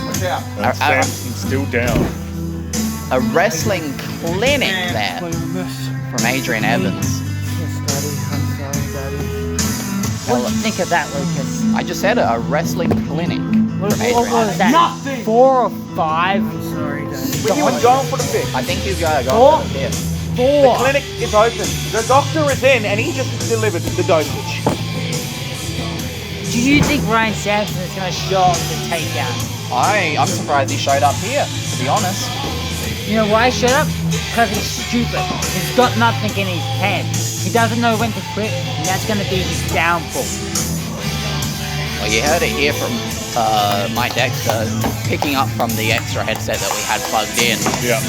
Watch out. And Sampson's still down. A wrestling clinic there from Adrian Evans. What do you think of that, Lucas? I just said it, a wrestling clinic from Adrian What was Evans. that? Nothing. 4 or 5? Sorry, But he was going for the fifth. I think he's going to Four? go for the fifth. The 4. clinic is open. The doctor is in, and he just delivered the dosage. Do you think Ryan Sampson is going to show up to take out? I'm surprised he showed up here, to be honest. You know why he showed up? Because he's stupid. He's got nothing in his head. He doesn't know when to quit, and that's gonna be his downfall. Well, you heard it here from Mike Dexter, picking up from the extra headset that we had plugged in. Yeah.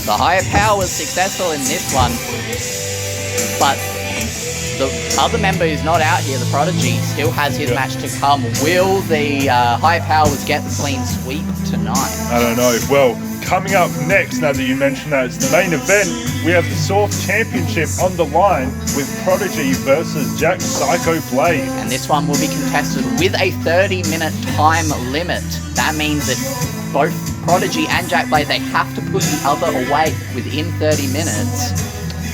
The higher power was successful in this one, but the other member who's not out here, the Prodigy, still has his match to come. Will the high powers get the clean sweep tonight? I don't know. Well, coming up next, now that you mentioned that, it's the main event. We have the Sawf Championship on the line with Prodigy versus Jack Psycho Blade. And this one will be contested with a 30-minute time limit. That means that both Prodigy and Jack Blade, they have to put the other away within 30 minutes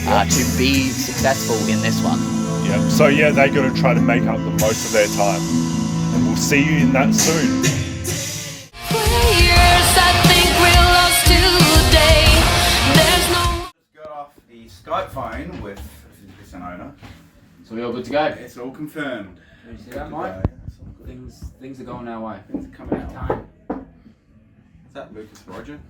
to be successful in this one. Yeah. So yeah, they got to try to make up the most of their time. And we'll see you in that soon. Got off the Skype phone with 50% owner. So we're all good to go. It's all confirmed. You see that, Mike? Things are going our way. Things are coming out. Is that Lucas Roger?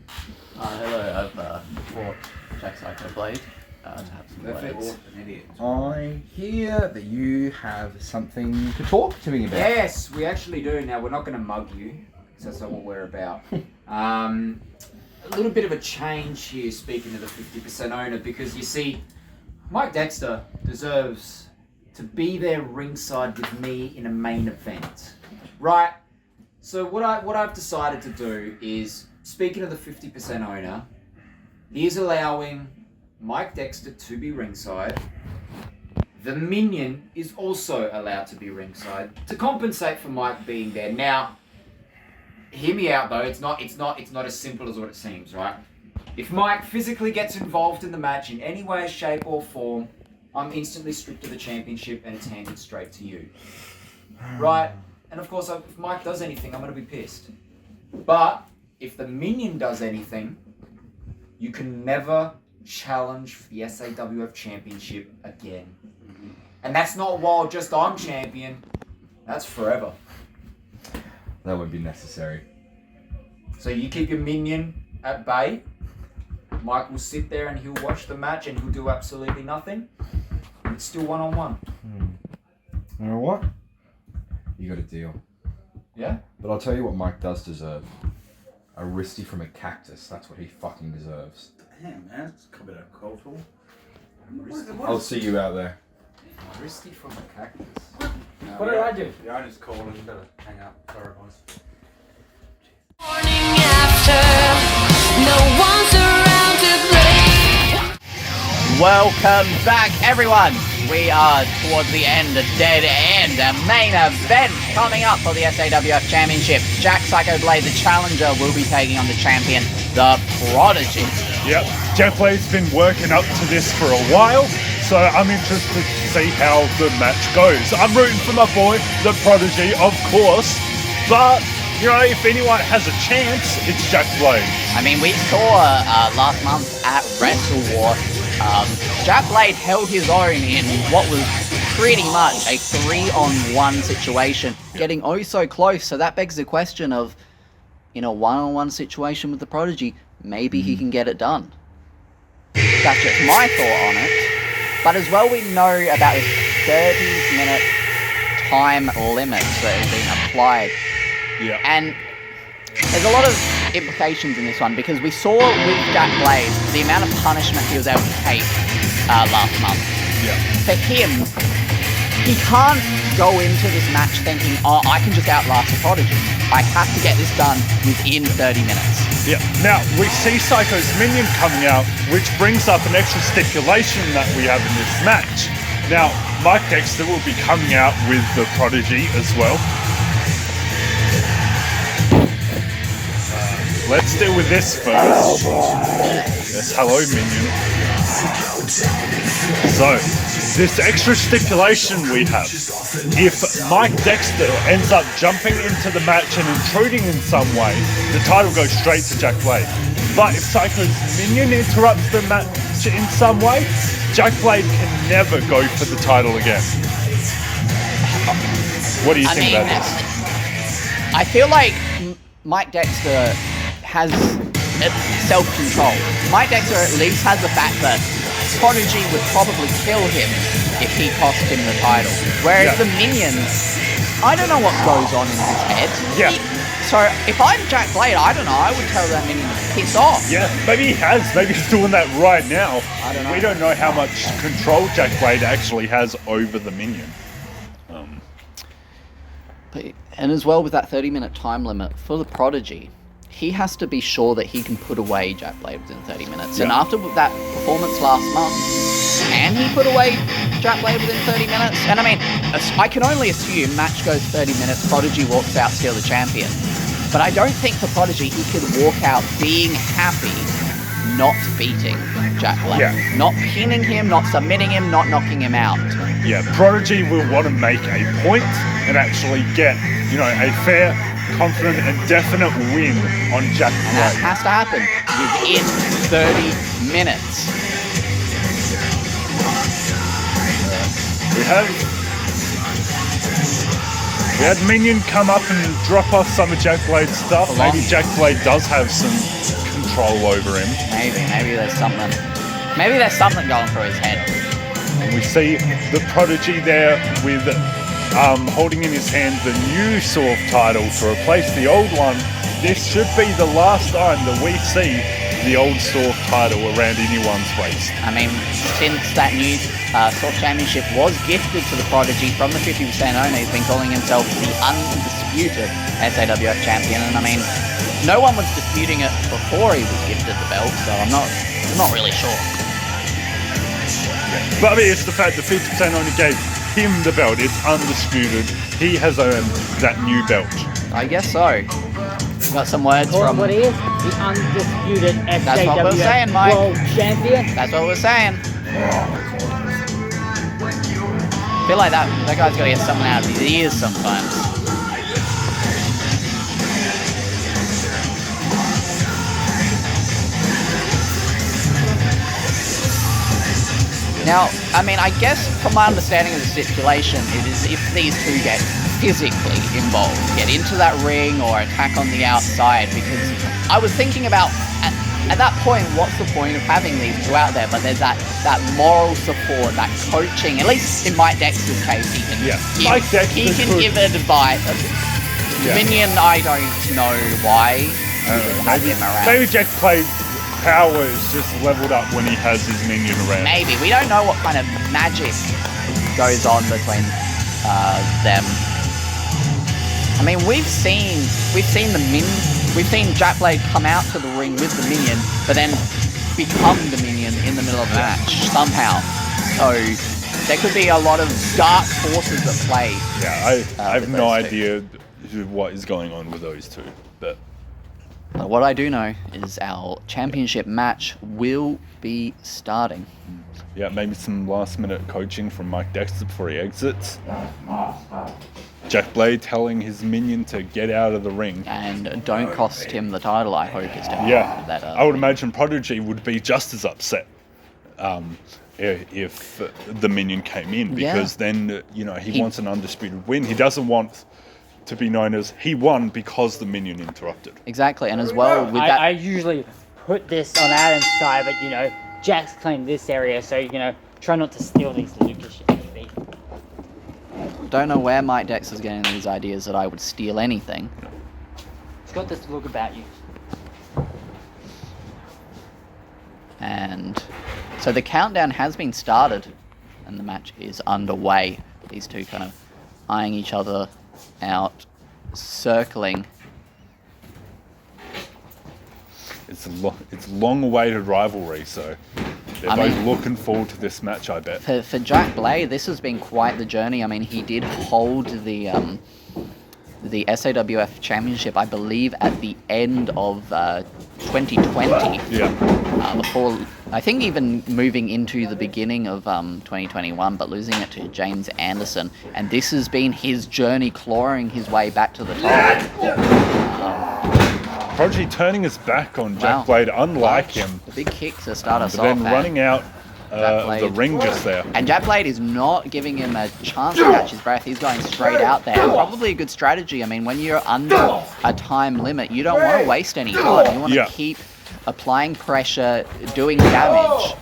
Hello, I've brought Jack Psycho Blade to have some Perfect. words. An idiot. I hear that you have something to talk to me about. Yes, we actually do. Now, we're not going to mug you, because that's not what we're about. A little bit of a change here, speaking to the 50% owner, because you see, Mike Dexter deserves to be there ringside with me in a main event. Right? So what I've decided to do is, speaking of the 50% owner, he is allowing Mike Dexter to be ringside. The minion is also allowed to be ringside to compensate for Mike being there. Now, hear me out though. It's not as simple as what it seems, right? If Mike physically gets involved in the match in any way, shape, or form, I'm instantly stripped of the championship and it's handed straight to you, right? And of course, if Mike does anything, I'm gonna be pissed. But if the minion does anything, you can never challenge for the SAWF championship again. And that's not while just I'm champion. That's forever. That would be necessary. So you keep your minion at bay. Mike will sit there and he'll watch the match and he'll do absolutely nothing. It's still one-on-one. You know what? You got a deal. Yeah? But I'll tell you what Mike does deserve. A wristy from a cactus. That's what he fucking deserves. Damn, man, it's a bit of cultural. I'll see you out there. Risky from a cactus. What did I do? The owner's calling. You better hang up. Sorry, boys. Morning after, no one's around to play. Welcome back, everyone. We are towards the end, a dead end, a main event coming up for the SAWF Championship. Jack Psycho Blade, the challenger, will be taking on the champion, the Prodigy. Yep. Jack Blade's been working up to this for a while, so I'm interested to see how the match goes. I'm rooting for my boy, the Prodigy, of course, but you know, if anyone has a chance, it's Jack Blade. I mean, we saw last month at Wrestle War, Jack Blade held his own in what was pretty much a 3-on-1 situation, getting oh so close. So that begs the question of, in a 1-on-1 situation with the Prodigy, maybe he can get it done. That's just my thought on it. But as well, we know about this 30-minute time limit that has been applied. Yeah. And there's a lot of implications in this one, because we saw with Jack Blade the amount of punishment he was able to take last month. Yeah. For him, he can't go into this match thinking, oh, I can just outlast the Prodigy. I have to get this done within 30 minutes. Yeah. Now, we see Psycho's minion coming out, which brings up an extra stipulation that we have in this match. Now, Mike Dexter will be coming out with the Prodigy as well. Let's deal with this first. Yes, hello, minion. So, this extra stipulation we have. If Mike Dexter ends up jumping into the match and intruding in some way, the title goes straight to Jack Blade. But if Psycho's minion interrupts the match in some way, Jack Blade can never go for the title again. What do you think about this? I feel like Mike Dexter has self-control. Mike Dexter at least has the fact that Prodigy would probably kill him if he cost him the title. Whereas the Minion, I don't know what goes on in his head. Yeah. So if I'm Jack Blade, I don't know, I would tell that Minion to piss off. Yeah, maybe he has. Maybe he's doing that right now. I don't know. We don't know how much control Jack Blade actually has over the Minion. And as well with that 30-minute time limit for the Prodigy, he has to be sure that he can put away Jack Blade within 30 minutes. And after that performance last month, can he put away Jack Blade within 30 minutes? And I mean, I can only assume match goes 30 minutes, Prodigy walks out still the champion. But I don't think for Prodigy he could walk out being happy not beating Jack Blade. Yeah. Not pinning him, not submitting him, not knocking him out. Yeah, Prodigy will want to make a point and actually get, you know, a fair, confident and definite win on Jack And that Blade. has to happen within 30 minutes. We had Minion come up and drop off some of Jack Blade's stuff. Maybe Jack Blade does have some control over him. Maybe there's something. Maybe there's something going through his head. And we see the Prodigy there with holding in his hand the new Sawf title to replace the old one. This should be the last time that we see the old Sawf title around anyone's waist. I mean, since that new Sawf Championship was gifted to the Prodigy from the 50% owner, he's been calling himself the undisputed SAWF champion. And I mean, no one was disputing it before he was gifted the belt, so I'm not really sure. But I mean, it's the fact that 50% only gave him the belt. It's undisputed. He has earned that new belt. I guess so. Got some words from... What is the undisputed That's what we're saying, SAWF Mike. World Champion? That's what we're saying. I feel like that guy's got to get something out of his ears sometimes. Now, I mean, I guess from my understanding of the stipulation, it is if these two get physically involved, get into that ring or attack on the outside, because I was thinking about, at that point, what's the point of having these two out there? But there's that moral support, that coaching, at least in Mike Dexter's case, he can Mike Dexter give advice. Minion, I don't know why he would have him around. Maybe Jack Blade's power is just leveled up when he has his Minion around. Maybe. We don't know what kind of magic goes on between them. I mean, we've seen Jack Blade come out to the ring with the Minion, but then become the Minion in the middle of the match somehow. So there could be a lot of dark forces at play. Yeah, I have no idea what is going on with those two, but what I do know is our championship match will be starting. yeah, maybe some last minute coaching from Mike Dexter before he exits. Jack Blade telling his Minion to get out of the ring. And don't cost him the title, I hope, is to Yeah, that. I would imagine Prodigy would be just as upset if the Minion came in, because then, you know, he wants an undisputed win. He doesn't want to be known as he won because the Minion interrupted. Exactly, and as well with that... I usually put this on Adam's side, but, you know, Jack's claimed this area, so, you know, try not to steal these Lucas shit. Don't know where Mike Dexter's getting these ideas that I would steal anything. It's got this look about you. And so the countdown has been started and the match is underway. These two kind of eyeing each other out, circling. It's long-awaited rivalry, so they're both looking forward to this match, I bet. For Jack Blade, this has been quite the journey. I mean, he did hold the SAWF Championship, I believe, at the end of 2020. Yeah. Before, I think even moving into the beginning of 2021, but losing it to James Anderson. And this has been his journey, clawing his way back to the top. Prodigy turning his back on Jack Blade, unlike him. The big kick to start us but off. then running out the ring just there. And Jack Blade is not giving him a chance to catch his breath. He's going straight out there. Probably a good strategy. I mean, when you're under a time limit, you don't want to waste any time. You want to keep applying pressure, doing damage.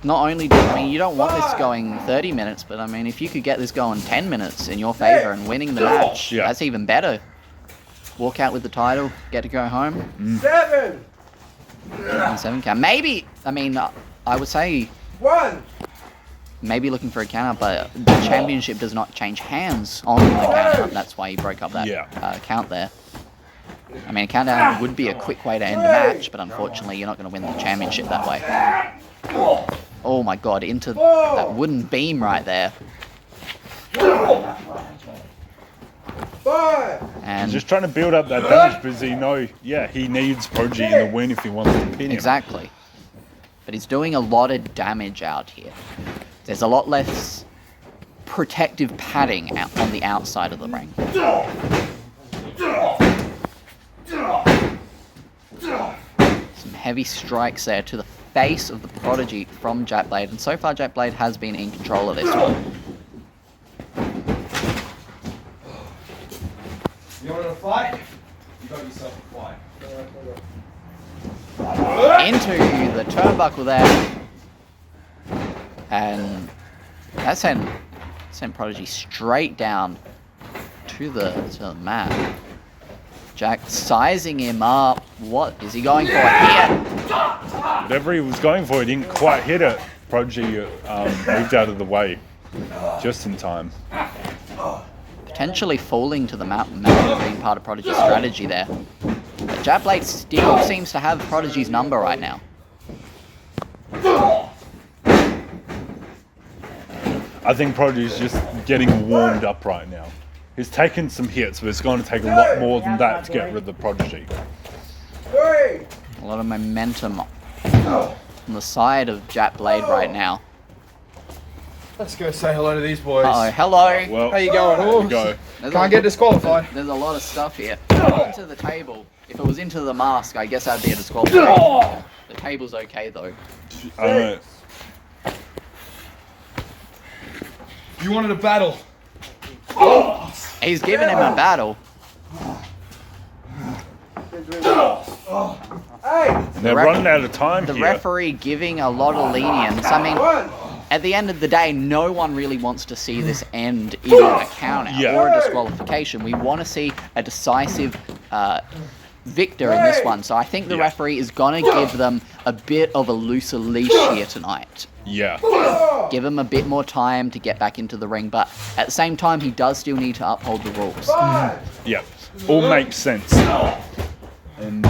Not only do, I mean, you don't want this going 30 minutes, but I mean, if you could get this going 10 minutes in your favor and winning the match, Yeah. that's even better. Walk out with the title, get to go home. 7. And 7 count. Maybe, I mean, I would say 1. maybe looking for a count, but the championship does not change hands on the count. That's why he broke up that count there. I mean, a countdown would be a quick way to end a match, but unfortunately, you're not going to win the championship that way. Oh my god, into that wooden beam right there. 5. And Just trying to build up that damage because he he needs Prodigy in the win if he wants to pin him. exactly. But he's doing a lot of damage out here. There's a lot less protective padding out on the outside of the ring. Some heavy strikes there to the face of the Prodigy from Jack Blade, and so far Jack Blade has been in control of this one. You wanted to fight? You got yourself a fight. Into the turnbuckle there, and that sent Prodigy straight down to the mat. Jack sizing him up. What is he going for here? Whatever he was going for, he didn't quite hit it. Prodigy moved out of the way just in time. Potentially falling to the mat being part of Prodigy's strategy there. But Jack Blade still seems to have Prodigy's number right now. I think Prodigy's just getting warmed up right now. He's taken some hits, but it's going to take a lot more than that to get rid of the Prodigy. 3. A lot of momentum on the side of Jack Blade right now. Let's go say hello to these boys. Uh-oh, hello. Well, How you going? there we go. Can't get disqualified. There's a lot of stuff here. Into the table. If it was into the mask, I guess that'd be a disqualification. The table's okay though. I don't know. You wanted a battle. He's giving him a battle. They're running out of time The here. referee giving a lot of lenience. I mean, at the end of the day, no one really wants to see this end either a count out or a disqualification. We want to see a decisive victor in this one. So I think the referee is going to give them a bit of a looser leash here tonight. Yeah. Give him a bit more time to get back into the ring, but at the same time, he does still need to uphold the rules. Yeah. All makes sense. And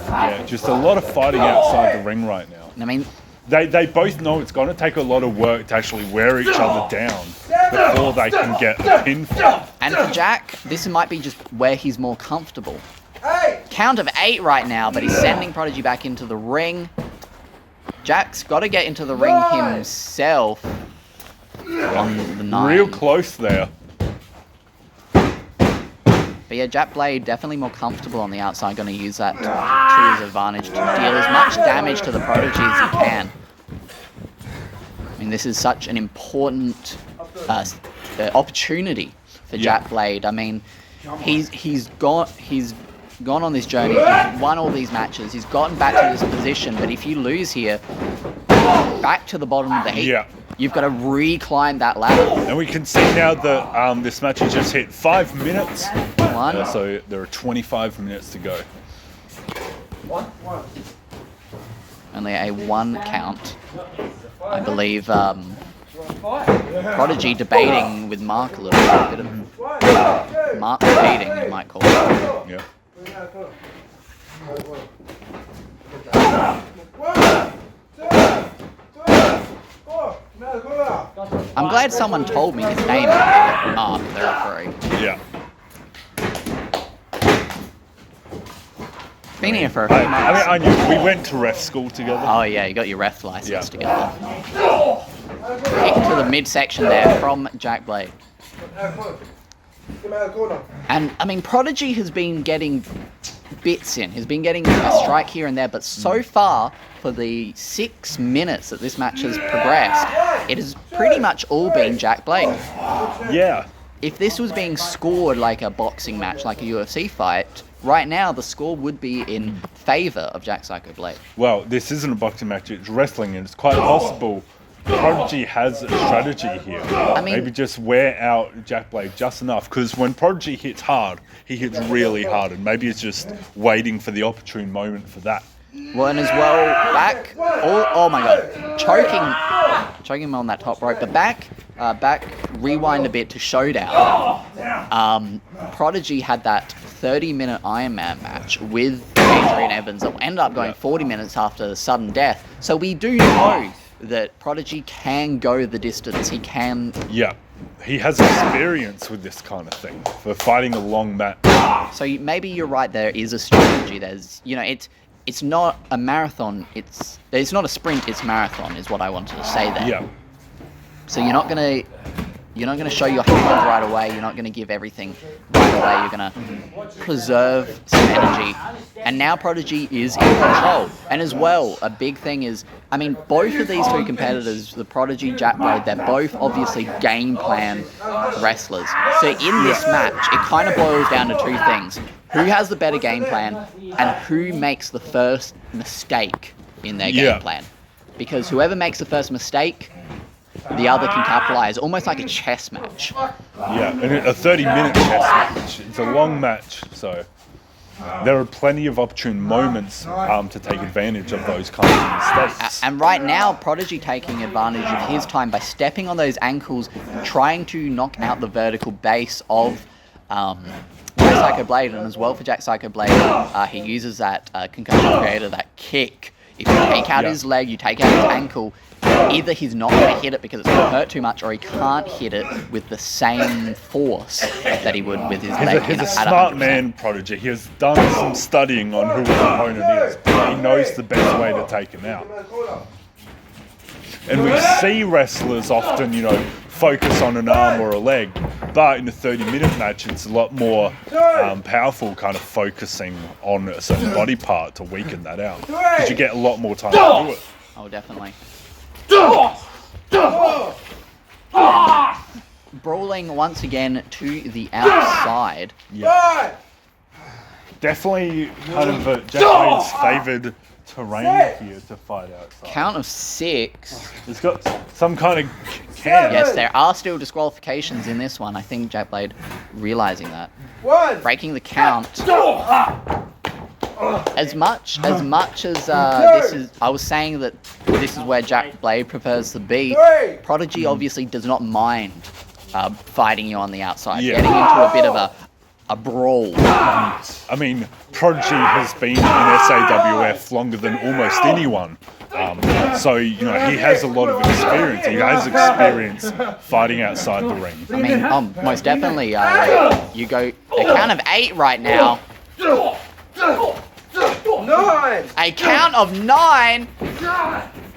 yeah, just a lot of fighting outside the ring right now. I mean, They both know it's going to take a lot of work to actually wear each other down before they can get a pinfall. and for Jack, this might be just where he's more comfortable. 8. Count of 8 right now, but he's sending Prodigy back into the ring. Jack's got to get into the ring himself on the 9. Real close there. But yeah, Jack Blade definitely more comfortable on the outside, going to use that to his advantage to deal as much damage to the Prodigy as he can. I mean, this is such an important opportunity for Jack Blade. I mean, he's gone on this journey. He's won all these matches. He's gotten back to this position. But if you lose here, back to the bottom of the heap. Yeah. You've got to re-climb that ladder. And we can see now that this match has just hit 5 minutes. One. So there are 25 minutes to go. Only a 1 count. I believe Prodigy debating with Mark a little bit. A bit of Mark debating, you might call it. Yeah. I'm glad someone told me his name, Mark, the referee. Yeah. Been here for a few months. I knew we went to ref school together. Oh yeah, you got your ref license Yeah. together. Kick to the midsection there from Jack Blade. And I mean, Prodigy has been getting bits in. He's been getting a strike here and there, but so far, for the 6 minutes that this match has progressed, it has pretty much all been Jack Blade. Yeah. If this was being scored like a boxing match, like a UFC fight, right now the score would be in favor of Jack Psycho Blade. Well, this isn't a boxing match, it's wrestling, and it's quite possible Prodigy has a strategy here. I mean, maybe just wear out Jack Blade just enough, because when Prodigy hits hard, he hits really hard, and maybe it's just waiting for the opportune moment for that. well, and as well, back, oh my god, choking him on that top rope, but back, rewind a bit to Showdown. Prodigy had that 30-minute Iron Man match with Adrian Evans that ended up going 40 minutes after the sudden death. So we do know that Prodigy can go the distance. He can. Yeah, he has experience with this kind of thing for fighting a long match. So maybe you're right. There is a strategy. There's, it's not a marathon. It's not a sprint. It's marathon. Is what I wanted to say there. Yeah. So you're not gonna show your hand right away. You're not gonna give everything right away. You're gonna preserve some energy. And now Prodigy is in control. And as well, a big thing is, I mean, both of these two competitors, the Prodigy, Jack Blade, they're both obviously game plan wrestlers. So in this match, it kind of boils down to two things: who has the better game plan, and who makes the first mistake in their game plan. Because whoever makes the first mistake, the other can capitalize, almost like a chess match. Yeah, and a 30-minute chess match. It's a long match, so there are plenty of opportune moments to take advantage of those kinds of mistakes. And right now, Prodigy taking advantage of his time by stepping on those ankles, trying to knock out the vertical base of Jack Psycho Blade, and as well for Jack Psycho Blade, he uses that concussion creator, that kick. If you take out his leg, you take out his ankle, either he's not going to hit it because it's going to hurt too much, or he can't hit it with the same force that he would with his leg. He's a smart man, Prodigy. He has done some studying on who his opponent is. He knows the best way to take him out. And we see wrestlers often, focus on an arm or a leg, but in a 30-minute match, it's a lot more powerful, kind of focusing on a certain body part to weaken that out, because you get a lot more time to do it. Oh, definitely. Brawling once again to the outside. Yeah. Definitely kind of Jack Blade's favoured terrain here to fight outside. Count of 6. It's got some kind of can. Yes, there are still disqualifications in this one. I think Jack Blade realizing that. Breaking the count. As much as this is, I was saying that this is where Jack Blade prefers to be. Prodigy obviously does not mind fighting you on the outside, getting into a bit of a brawl. I mean, Prodigy has been in SAWF longer than almost anyone. So, he has a lot of experience. He has experience fighting outside the ring. I mean, most definitely. You go a count of 8 right now. 9! A count of 9,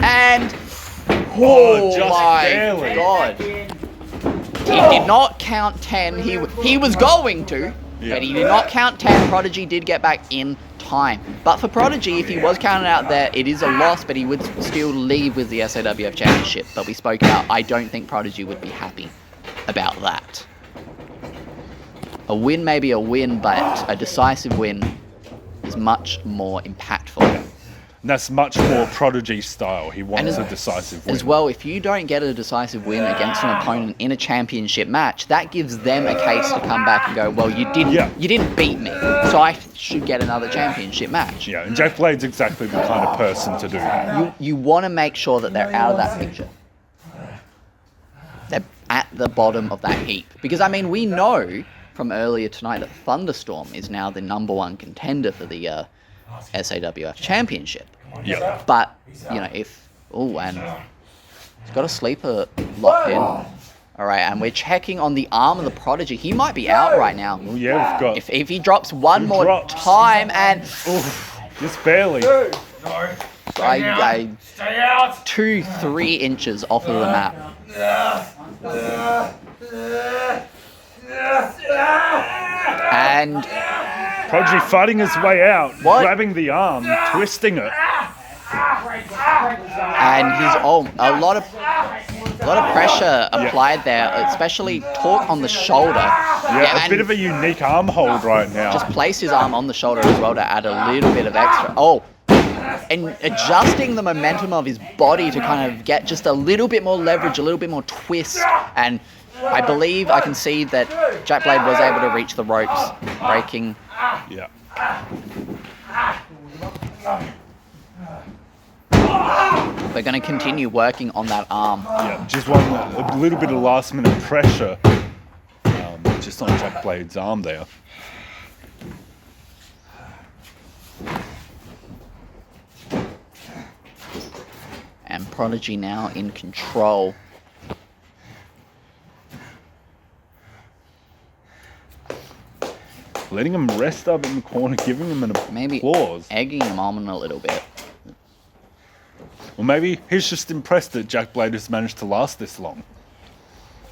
and just my barely. god, he did not count 10. He was going to, but he did not count 10. Prodigy did get back in time, but for Prodigy, if he was counted out there, it is a loss, but he would still leave with the SAWF Championship. But we spoke about, I don't think Prodigy would be happy about that. A win may be a win, but a decisive win is much more impactful. And that's much more Prodigy style. He wants a decisive win. As well, if you don't get a decisive win against an opponent in a championship match, that gives them a case to come back and go, well, you didn't beat me, so I should get another championship match. Yeah, and Jack Blade's exactly the kind of person to do that. You want to make sure that they're out of that picture. They're at the bottom of that heap. Because, I mean, we know from earlier tonight that Thunderstorm is now the ¡1 contender for the SAWF Championship. Yeah. But, and he's got a sleeper locked in. Alright, and we're checking on the arm of the Prodigy. He might be out right now. Well, yeah, we've got... If he drops one more time and... Just barely. Stay out. 2-3 inches off of the map. And Prodigy fighting his way out, grabbing the arm, twisting it. And he's a lot of A lot of pressure applied there, especially torque on the shoulder. Yeah, a and bit of a unique arm hold right now. just place his arm on the shoulder as well to add a little bit of extra. Oh, and adjusting the momentum of his body to kind of get just a little bit more leverage, a little bit more twist. And I believe I can see that Jack Blade was able to reach the ropes, breaking. Yeah. We're going to continue working on that arm. Yeah, just one a little bit of last minute pressure just on Jack Blade's arm there. And Prodigy now in control. Letting him rest up in the corner, giving him an Maybe applause. egging him on a little bit. Or maybe he's just impressed that Jack Blade has managed to last this long.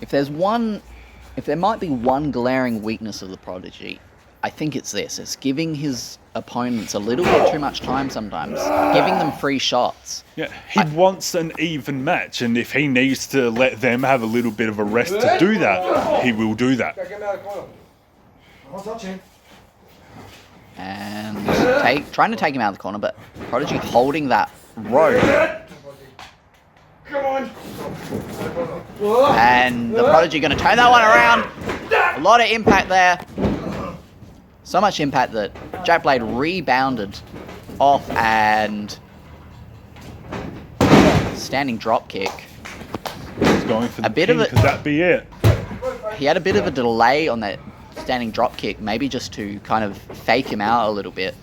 If there might be one glaring weakness of the Prodigy, I think it's this. It's giving his opponents a little bit too much time sometimes. Giving them free shots. Yeah, he wants an even match, and if he needs to let them have a little bit of a rest to do that, he will do that. Get him out of the corner. I'm touching. And trying to take him out of the corner, but Prodigy holding that rope. Come on. And the Prodigy going to turn that one around. A lot of impact there. So much impact that Jack Blade rebounded off and standing drop kick. He's going for the A bit pin. of it- Could that be it? He had a bit of a delay on that standing drop kick, maybe just to kind of fake him out a little bit.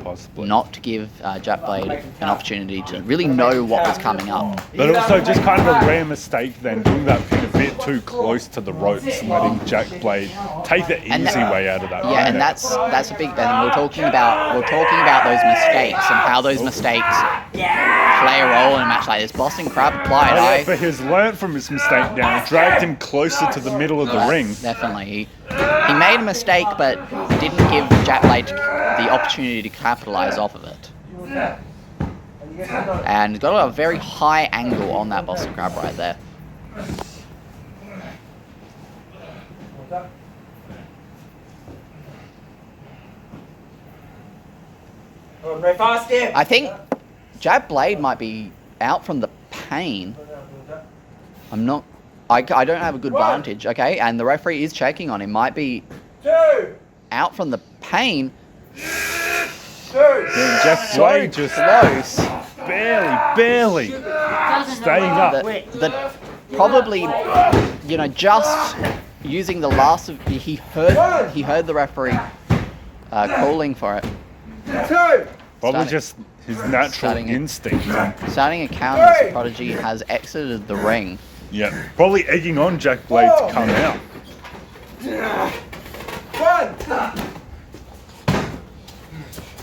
Possibly. Not to give Jack Blade an opportunity to really know what was coming up. But also just kind of a rare mistake then, doing that pin a bit too close to the ropes and letting Jack Blade take the And easy that- way out of that. Yeah, and that's a big thing. We're talking about those mistakes and how those mistakes play a role in a match like this. Boston Crab applied. Oh, yeah, but he's learnt from his mistake now, dragged him closer to the middle of the ring. Definitely. He made a mistake, but didn't give Jack Blade the opportunity to capitalize off of it. And he's got a very high angle on that Boston Crab right there. Very fast here. I think Jack Blade might be out from the pain. I don't have a good vantage, okay? And the referee is checking on him. Might be 2, out from the pain. 2. Yeah, Jack Blade just Close. barely staying up. The probably, just using the last of he heard the referee calling for it. 2. Probably just his natural starting it. instinct. Starting a count as Prodigy has exited the ring. Yeah, probably egging on Jack Blade to come out. 1.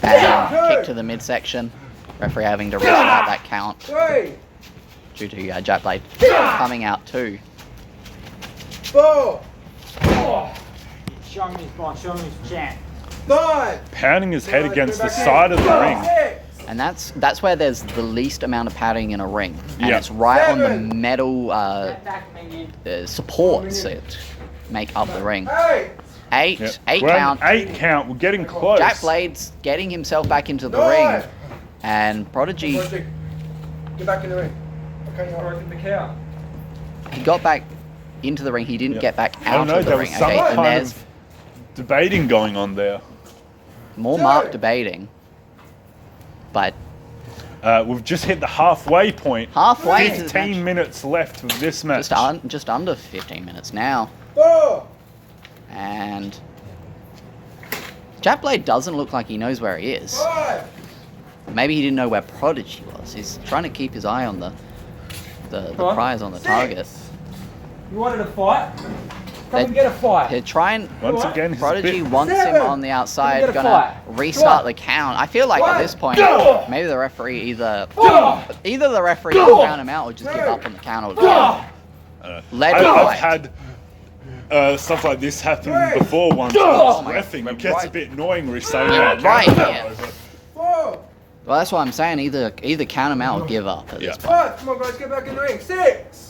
Bam, kick to the midsection. Referee having to restart that count 3. due to Jack Blade coming out too. 4. Show me his ball, show me his chant. 5. Pounding his head against the side of the ring. 6. And that's where there's the least amount of padding in a ring. And Yeah. it's right on the 7. metal supports that make up the ring. 8. Eight Yep. We're on count. 8 count. We're getting close. Jack Blade's getting himself back into the 9. ring. And Prodigy, Get back in the ring. Okay, you're broken the count. he got back into the ring. He didn't Yep. get back I don't out know. of the There ring. was some Okay, and kind there's of debating going on there. more marked debating. But We've just hit the halfway point. halfway to the 15 match, minutes left of this match. just under 15 minutes now. 4. And Jack Blade doesn't look like he knows where he is. 5. Maybe he didn't know where Prodigy was. He's trying to keep his eye on the prize on the target. You wanted a fight? Come and get a fight. He'll try and Once again, he's a Prodigy bit- wants him 7. on the outside, Get a gonna fight. restart the count. I feel like at this point, maybe the referee either the referee will count him out or just give up on the count altogether. Let it I've fight. had stuff like this happen before once. Reffing, it gets a bit annoying when saying Yeah, that. right here. 4. Well, that's what I'm saying. Either count him out or give up at Yeah. this point. 5. Come on, guys, get back in the ring. 6.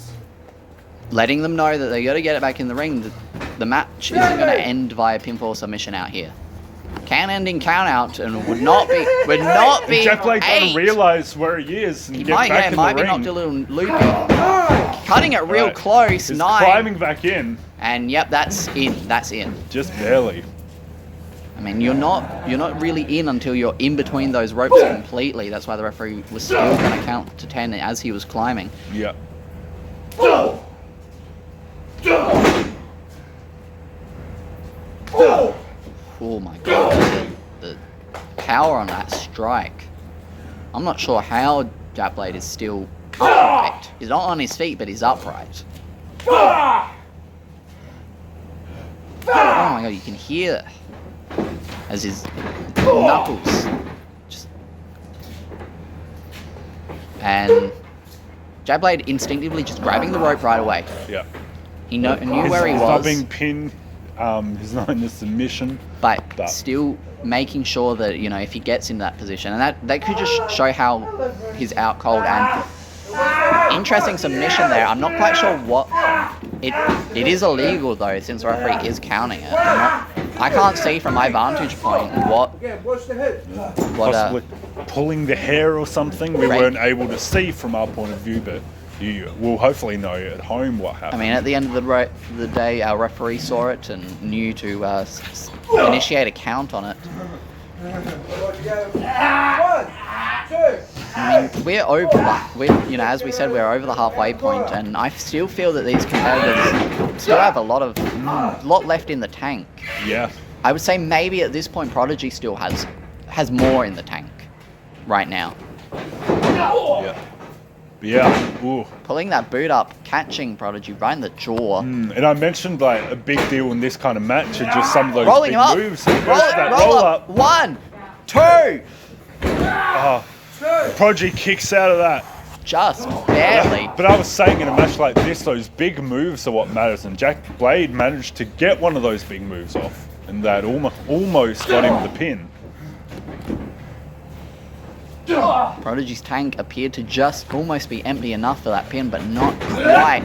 letting them know that they got to get it back in the ring. The match isn't going to end via pinfall submission out here. Can end in count out and would not be Jack Blade trying to 8. realise where he is and He get might, back yeah, in might the be ring. knocked a little loopy. Cutting it real Right. close, He's 9. climbing back in, And yep, that's in. That's in. just barely. I mean, you're not really in until you're in between those ropes completely. That's why the referee was still going to count to 10 as he was climbing. Yeah. Oh my god, the power on that strike. I'm not sure how Jack Blade is still upright. He's not on his feet, but he's upright. Oh my god, you can hear as his knuckles just... And Jack Blade instinctively just grabbing the rope right away. Yeah. He knew He's where he not was. being pinned. He's not in the submission. but But- still making sure that, you know, if he gets in that position, and that could just show how he's out cold. And interesting submission there. I'm not quite sure what it is illegal though, since the referee is counting it. I can't see from my vantage point what Possibly pulling the hair or something. We Right. weren't able to see from our point of view, but you will hopefully know at home what I happened. mean, at the end of the day, our referee saw it and knew to initiate a count on it. I mean, we're over you know, as we said, we're over the halfway point, and I still feel that these competitors still have a lot left in the tank. Yeah. I would say maybe at this point, Prodigy still has more in the tank right now. Yeah. Yeah. Ooh. Pulling that boot up, catching Prodigy right in the jaw. And I mentioned like a big deal in this kind of match are just some of those Rolling big him up. moves. He goes Roll, for that roll up. 1, 2. Prodigy kicks out of that. Just barely. But I was saying in a match like this, those big moves are what matters, and Jack Blade managed to get one of those big moves off, and that almost got him the pin. Prodigy's tank appeared to just almost be empty enough for that pin, but not quite.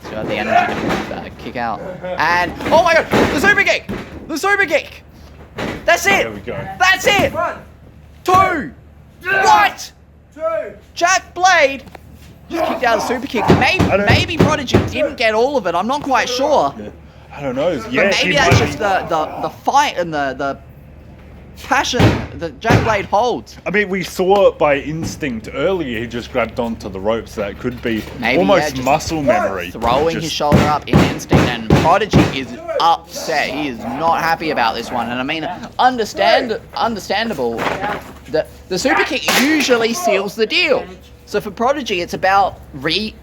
Still had the energy to kick out. And, oh my god, the super kick! The super kick! That's it! There we go. That's it! 2! What? Jack Blade just kicked out a super kick. Maybe Prodigy didn't get all of it, I'm not quite sure. I don't know. But Yeah, maybe that's just the fight and the passion that Jack Blade holds. I mean, we saw it by instinct earlier. He just grabbed onto the rope, so that could be Maybe, almost just muscle memory. Throwing his shoulder up in instinct, and Prodigy is upset. He is not happy about this one. And I mean, understandable that the super kick usually seals the deal. So for Prodigy, it's about the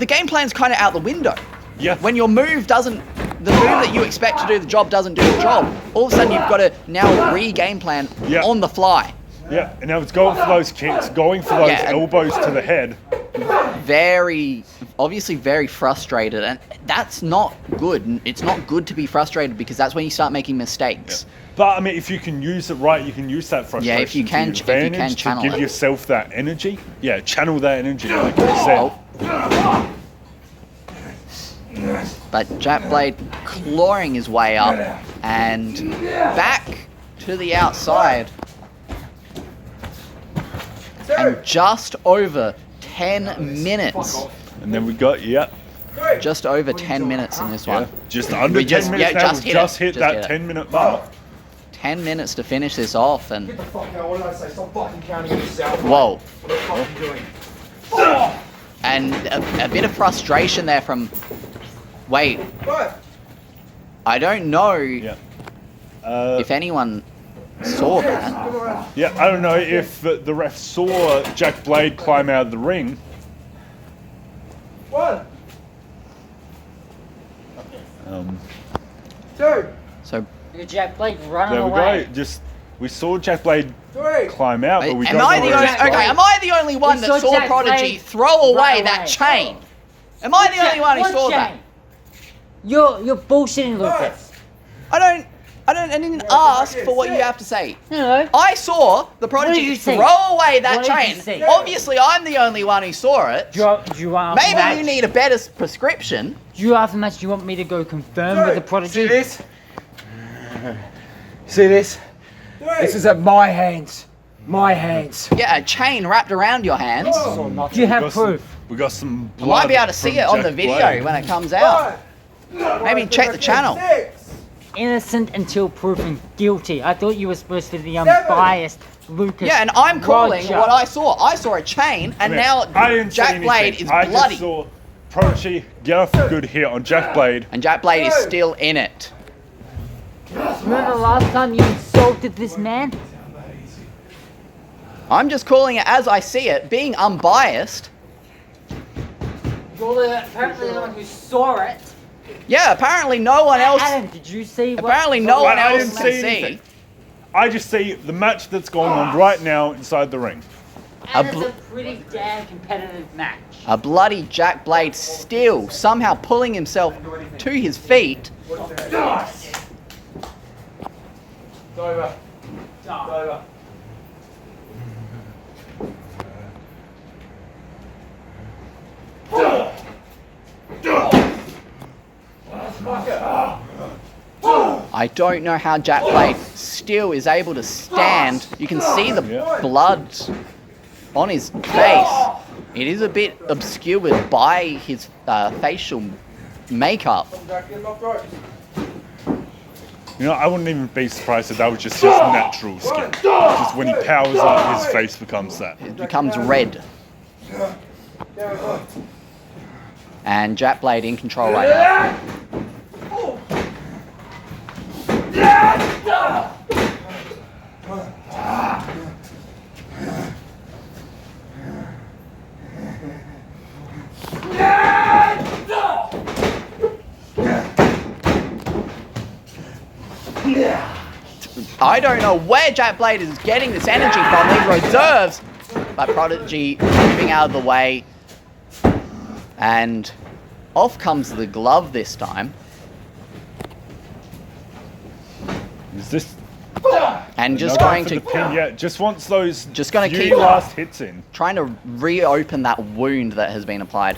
game plan's kind of out the window. Yeah. When your move the move that you expect to do the job doesn't do the job, all of a sudden you've got to now re-game plan on the fly. Yeah, and now it's going for those kicks, going for those Yeah, and- elbows to the head. Obviously very frustrated, and that's not good. It's not good to be frustrated, because that's when you start making mistakes. But I mean, if you can use it right, you can use that frustration. Yeah, if you can to your advantage channel to give it. yourself that energy. Yeah, channel that energy, like you said. But Jack Blade clawing his way up and back to the outside. And just over 10 minutes. And then we got Just over 10 minutes in this one. just under We 10 just- minutes yeah, now. just We've hit it. just hit Just that hit it. 10-minute mark. 10 minutes to finish this off, and Get the fuck out. What did I say? Stop fucking counting yourself. whoa. What are you fucking doing? And a bit of frustration there from... Wait, What? I don't know Uh, if anyone saw that. Come on. Yeah, I don't know if the ref saw Jack Blade climb out of the ring. One, Um, two, So, Jack Blade running there we away. go. We saw Jack Blade three. climb out, but we am don't I know the where only, he's okay, going. am I the only one We that saw saw Jack Prodigy Blade throw away run that away. chain? Am I the only one who What saw that? chain? You're bullshitting, Lucas. I don't... I didn't ask for what you have to say. No. I saw the did Prodigy you see? throw away that What did you chain. see? Obviously, I'm the only one who saw it. Do you want after Maybe match? you need a better prescription. Do you after match? Do you want me to go confirm with the Prodigy? See this? See this? This is at my hands. My hands. Yeah, a chain wrapped around your hands. Do you have proof? We got some. You might be able to blood see it from on the Jack video Blade. when it comes out. Maybe check the channel. Innocent until proven guilty. I thought you were supposed to be unbiased, Lucas. Yeah, and I'm calling Roger. what I saw. I saw a chain, and now I didn't see Jack Blade anything. is I bloody. just saw Prodigy get off a good hit on Jack Blade. And Jack Blade is still in it. Remember last time you insulted this man? I'm just calling it as I see it, being unbiased. You're apparently the one who saw it. Yeah, apparently no one else. Adam, did you see what? Apparently no one I else didn't can see see. anything. I just see the match that's going on right now inside the ring. And it's a pretty damn competitive match. A bloody Jack Blade still somehow pulling himself to his feet. It's over. It's over. I don't know how Jack Blade still is able to stand. You can see the blood on his face. It is a bit obscured by his facial makeup. You know, I wouldn't even be surprised if that was just his natural skin. Just when he powers up, his face becomes that. It becomes red. And Jack Blade in control right now. I don't know where Jack Blade is getting this energy from. These reserves, but Prodigy moving out of the way, and off comes the glove this time. Is this And just another going for to the pin? Yeah, just wants those Just gonna few keep- last hits in. trying to reopen that wound that has been applied.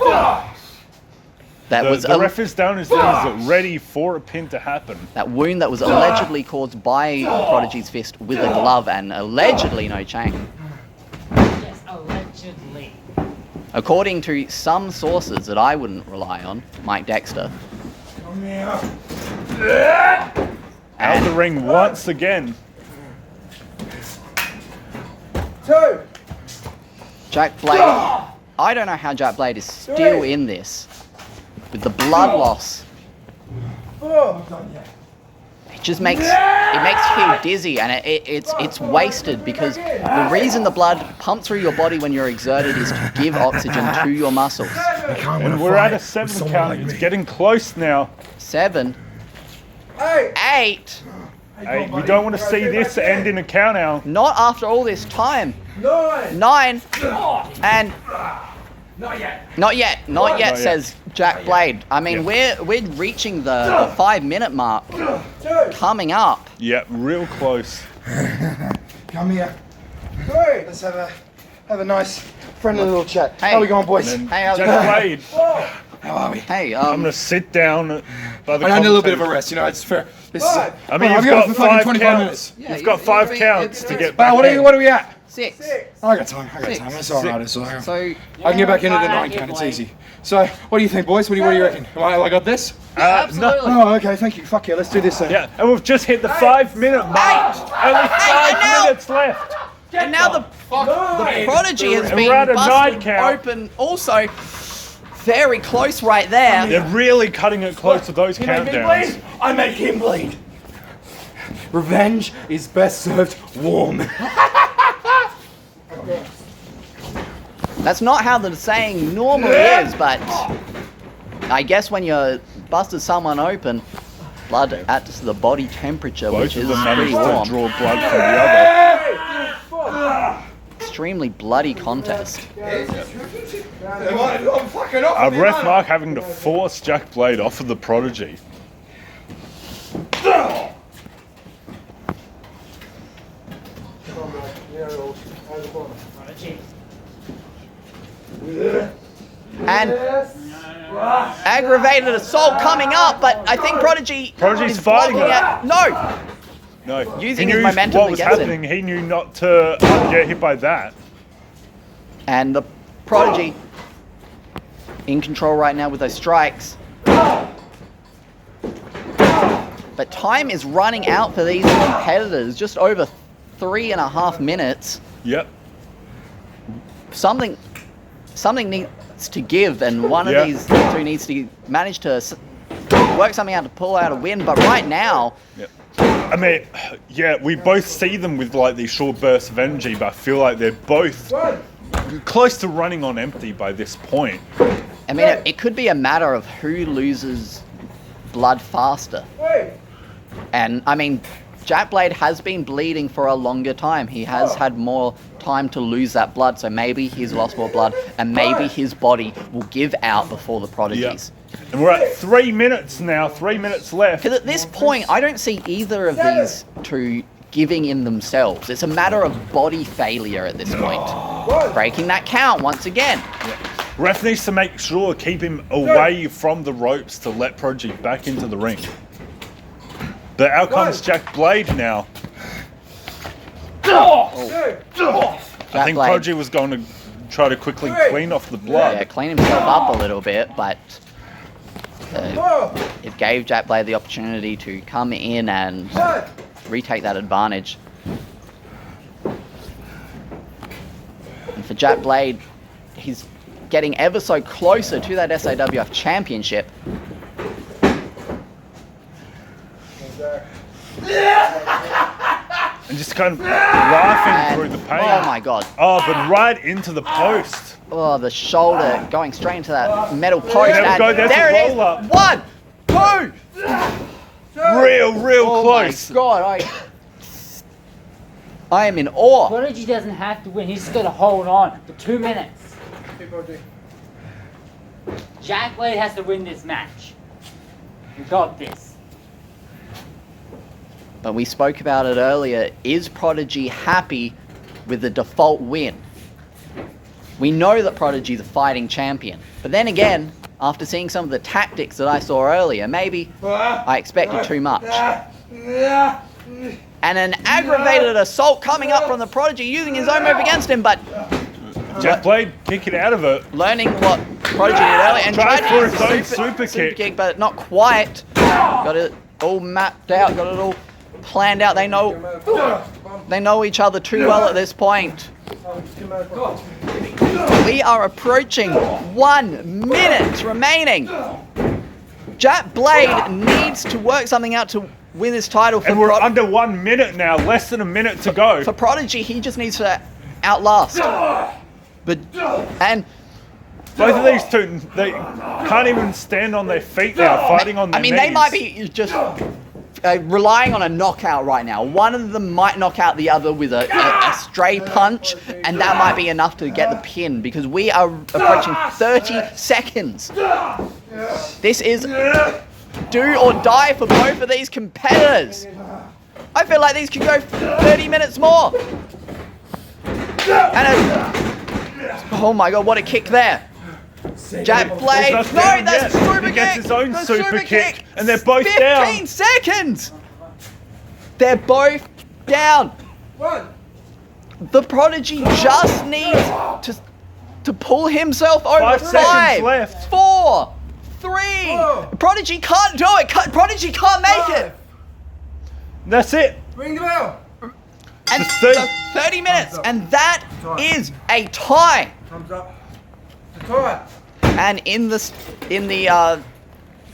That was The ref is down his knees, ready for a pin to happen. that wound that was allegedly caused by Prodigy's fist with a glove and allegedly no chain. Yes, allegedly. According to some sources that I wouldn't rely on, Mike Dexter. Out of the ring once again. Jack Blade. I don't know how Jack Blade is still in this. With the blood loss. It just makes you dizzy, and it's wasted because the reason the blood pumps through your body when you're exerted is to give oxygen to your muscles. And we're at a 7 count. It's getting close now. 7. 8. Hey, we don't want to see this end in a count out. Not after all this time. 9. And not yet, says Jack Blade. I mean, we're reaching the 5-minute mark coming up. Yeah, real close. Come here. Let's have a nice friendly little chat. Hey. How we going, boys? And Hey, how's it Jack going? Blade, How are we? Hey, I'm gonna sit down by the I need a little bit of a commentator. rest, you know, it's fair. This is, I mean, I've you've got got for fucking 5 25 counts. minutes. Yeah, You've got 5 counts to get But back what in. are we at? 6. I got time. Six. That's alright. It's all right. So I can get back into the 9 count. It's easy. So, what do you think, boys? What do you reckon? I got this? absolutely. Oh, okay. Thank you. Fuck yeah. Let's do this then. Yeah, and we've just hit the 5-minute mark. Only 5 and now- minutes left. And now the Prodigy has And been we're at a busted 9 count. open. Also, very close right there. They're really cutting it close to those countdowns. I make him bleed. Revenge is best served warm. That's not how the saying normally is, but I guess when you're busted someone open, blood at the body temperature, Both which of is them pretty managed to warm. draw blood from the other. Extremely bloody contest. I'm fucking up. A ref mark having to force Jack Blade off of the Prodigy. And aggravated assault coming up, but I think Prodigy's Prodigy's fighting blocking it. it. No! No. Using he his knew momentum what was against happening. He knew not to get hit by that. And the Prodigy in control right now with those strikes. But time is running out for these competitors. Just over 3.5 minutes. Yep. Something needs to give, and one of these two needs to manage to work something out to pull out a win. But right now, I mean, yeah, we both see them with like these short bursts of energy, but I feel like they're both close to running on empty by this point. I mean, it could be a matter of who loses blood faster. And I mean, Jack Blade has been bleeding for a longer time. He has had more time to lose that blood, so maybe he's lost more blood, and maybe his body will give out before the Prodigies. And we're at 3 minutes now, 3 minutes left. Because at this point, I don't see either of these two giving in themselves. It's a matter of body failure at this point. Breaking that count once again. Ref needs to make sure, keep him away from the ropes to let Prodigy back into the ring. But out comes Jack Blade now. I think Blade. Prodigy was going to try to quickly clean off the blood. Yeah, clean himself up a little bit, but it gave Jack Blade the opportunity to come in and retake that advantage. And for Jack Blade, he's getting ever so closer to that SAWF championship. And just kind of laughing through the pain. Oh my god. Oh, but right into the post. Oh, the shoulder going straight into that metal post. There we go, there's there a it is. roll up. 1, 2. Real Oh close. my god, I am in awe. Prodigy doesn't have to win. He's just got to hold on for 2 minutes. Jack Blade has to win this match. We got this. But we spoke about it earlier. Is Prodigy happy with the default win? We know that Prodigy's a fighting champion. But then again, after seeing some of the tactics that I saw earlier, maybe I expected too much. And an aggravated assault coming up from the Prodigy, using his own move against him, but Jack Blade kicking out of it. learning what Prodigy did earlier and Tried tried for to use his own the super kick. but not quite. Got it all mapped out, got it all planned out. They know each other too well at this point. We are approaching 1 minute remaining. Jack Blade needs to work something out to win this title. For And we're under 1 minute now, less than a minute to go. For Prodigy, he just needs to outlast. And both of these two, they can't even stand on their feet now, fighting on their I mean, knees. they might be just relying on a knockout right now. One of them might knock out the other with a stray punch, and that might be enough to get the pin, because we are approaching 30 seconds. This is do or die for both of these competitors. I feel like these could go 30 minutes more. And oh my god, what a kick there. Jack Blade, no, that's a super kick. He gets his own That's super kick, and they're both down. 15 seconds. They're both down. The Prodigy just needs to pull himself over. 5 seconds left. 4, 3. Prodigy can't do it. Prodigy can't make it. That's it. Ring the bell. And Just 30 minutes, and that is a tie. Thumbs up. The tie. And in the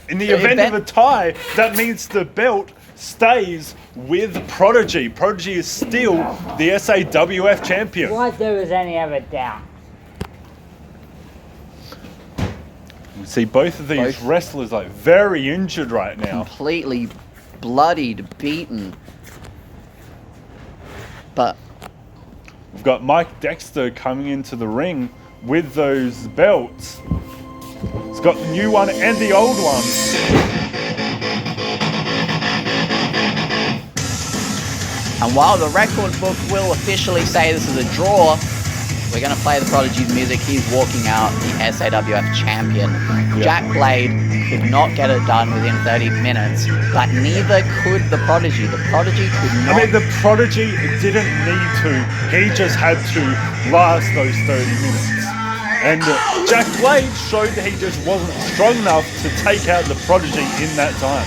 event of a tie, that means the belt stays with Prodigy. Prodigy is still the SAWF champion. Like there was any other doubt. We see both of these wrestlers like very injured right now. completely bloodied, beaten. But We've got Mike Dexter coming into the ring with those belts. He's got the new one and the old one. And while the record book will officially say this is a draw, we're going to play the Prodigy's music. He's walking out the SAWF champion. Jack Blade could not get it done within 30 minutes, but neither could the Prodigy. The Prodigy could not. I mean, the Prodigy didn't need to. He just had to last those 30 minutes. And Jack Blade showed that he just wasn't strong enough to take out the Prodigy in that time.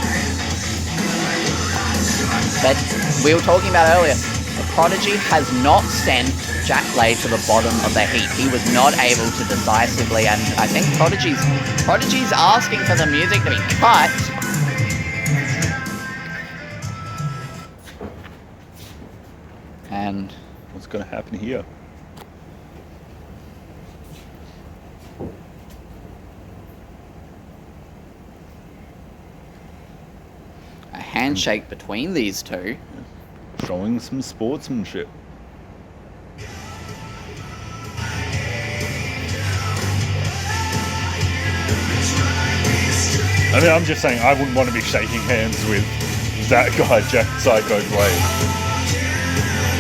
But we were talking about earlier, the Prodigy has not sent Jack Blade to the bottom of the heap. He was not able to decisively, and I think Prodigy's asking for the music to be cut. And what's going to happen here? A handshake between these two. Showing some sportsmanship. I mean, I'm just saying, I wouldn't want to be shaking hands with that guy, Jack Psycho Blade.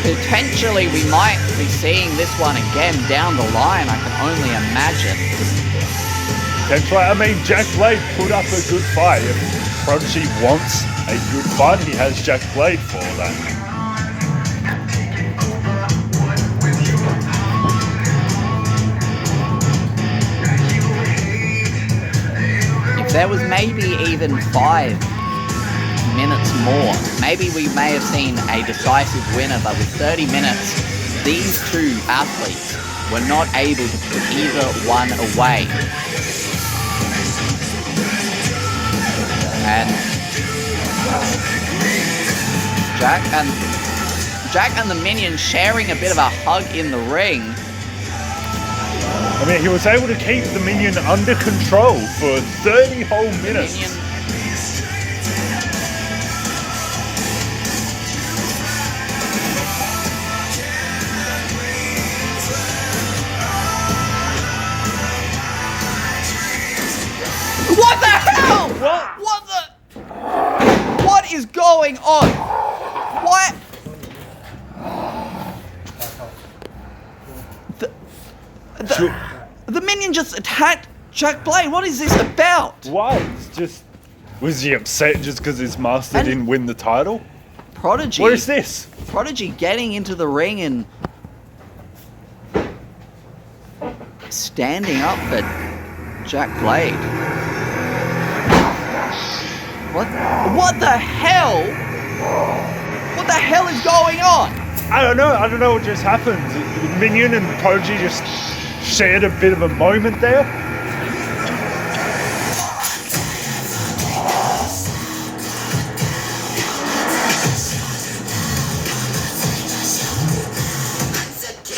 Potentially, we might be seeing this one again down the line, I can only imagine. Potentially, I mean, Jack Blade put up a good fight. If Prodigy wants a good fight, he has Jack Blade for that. If there was maybe even 5 minutes more, maybe we may have seen a decisive winner, but with 30 minutes, these two athletes were not able to put either one away. And Jack and the Minion sharing a bit of a hug in the ring. I mean, he was able to keep the Minion under control for 30 whole minutes. What the hell? What is going on? What? The Minion just attacked Jack Blade. What is this about? Why? It's just... Was he upset just because his master didn't win the title? Prodigy. What is this? Prodigy getting into the ring and standing up for Jack Blade. What the hell? What the hell is going on? I don't know what just happened. Minion and Prodigy just shared a bit of a moment there.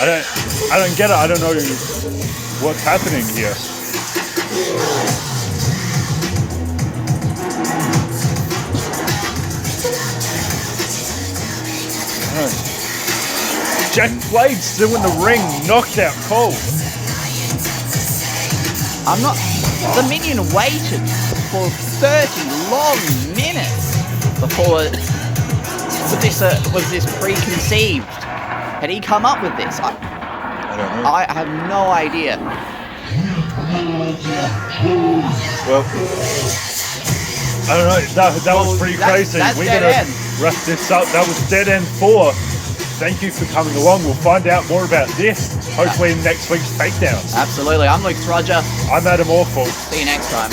I don't get it. I don't know what's happening here. Jack Blade still in the ring, knocked out cold. The Minion waited for 30 long minutes before was this preconceived. Had he come up with this? I don't know. I have no idea. Well, I don't know. That was pretty crazy. We're gonna wrap this up. That was Dead End 4. Thank you for coming along. We'll find out more about this, hopefully in next week's Takedowns. Absolutely. I'm Luke Roger. I'm Adam Orford. See you next time.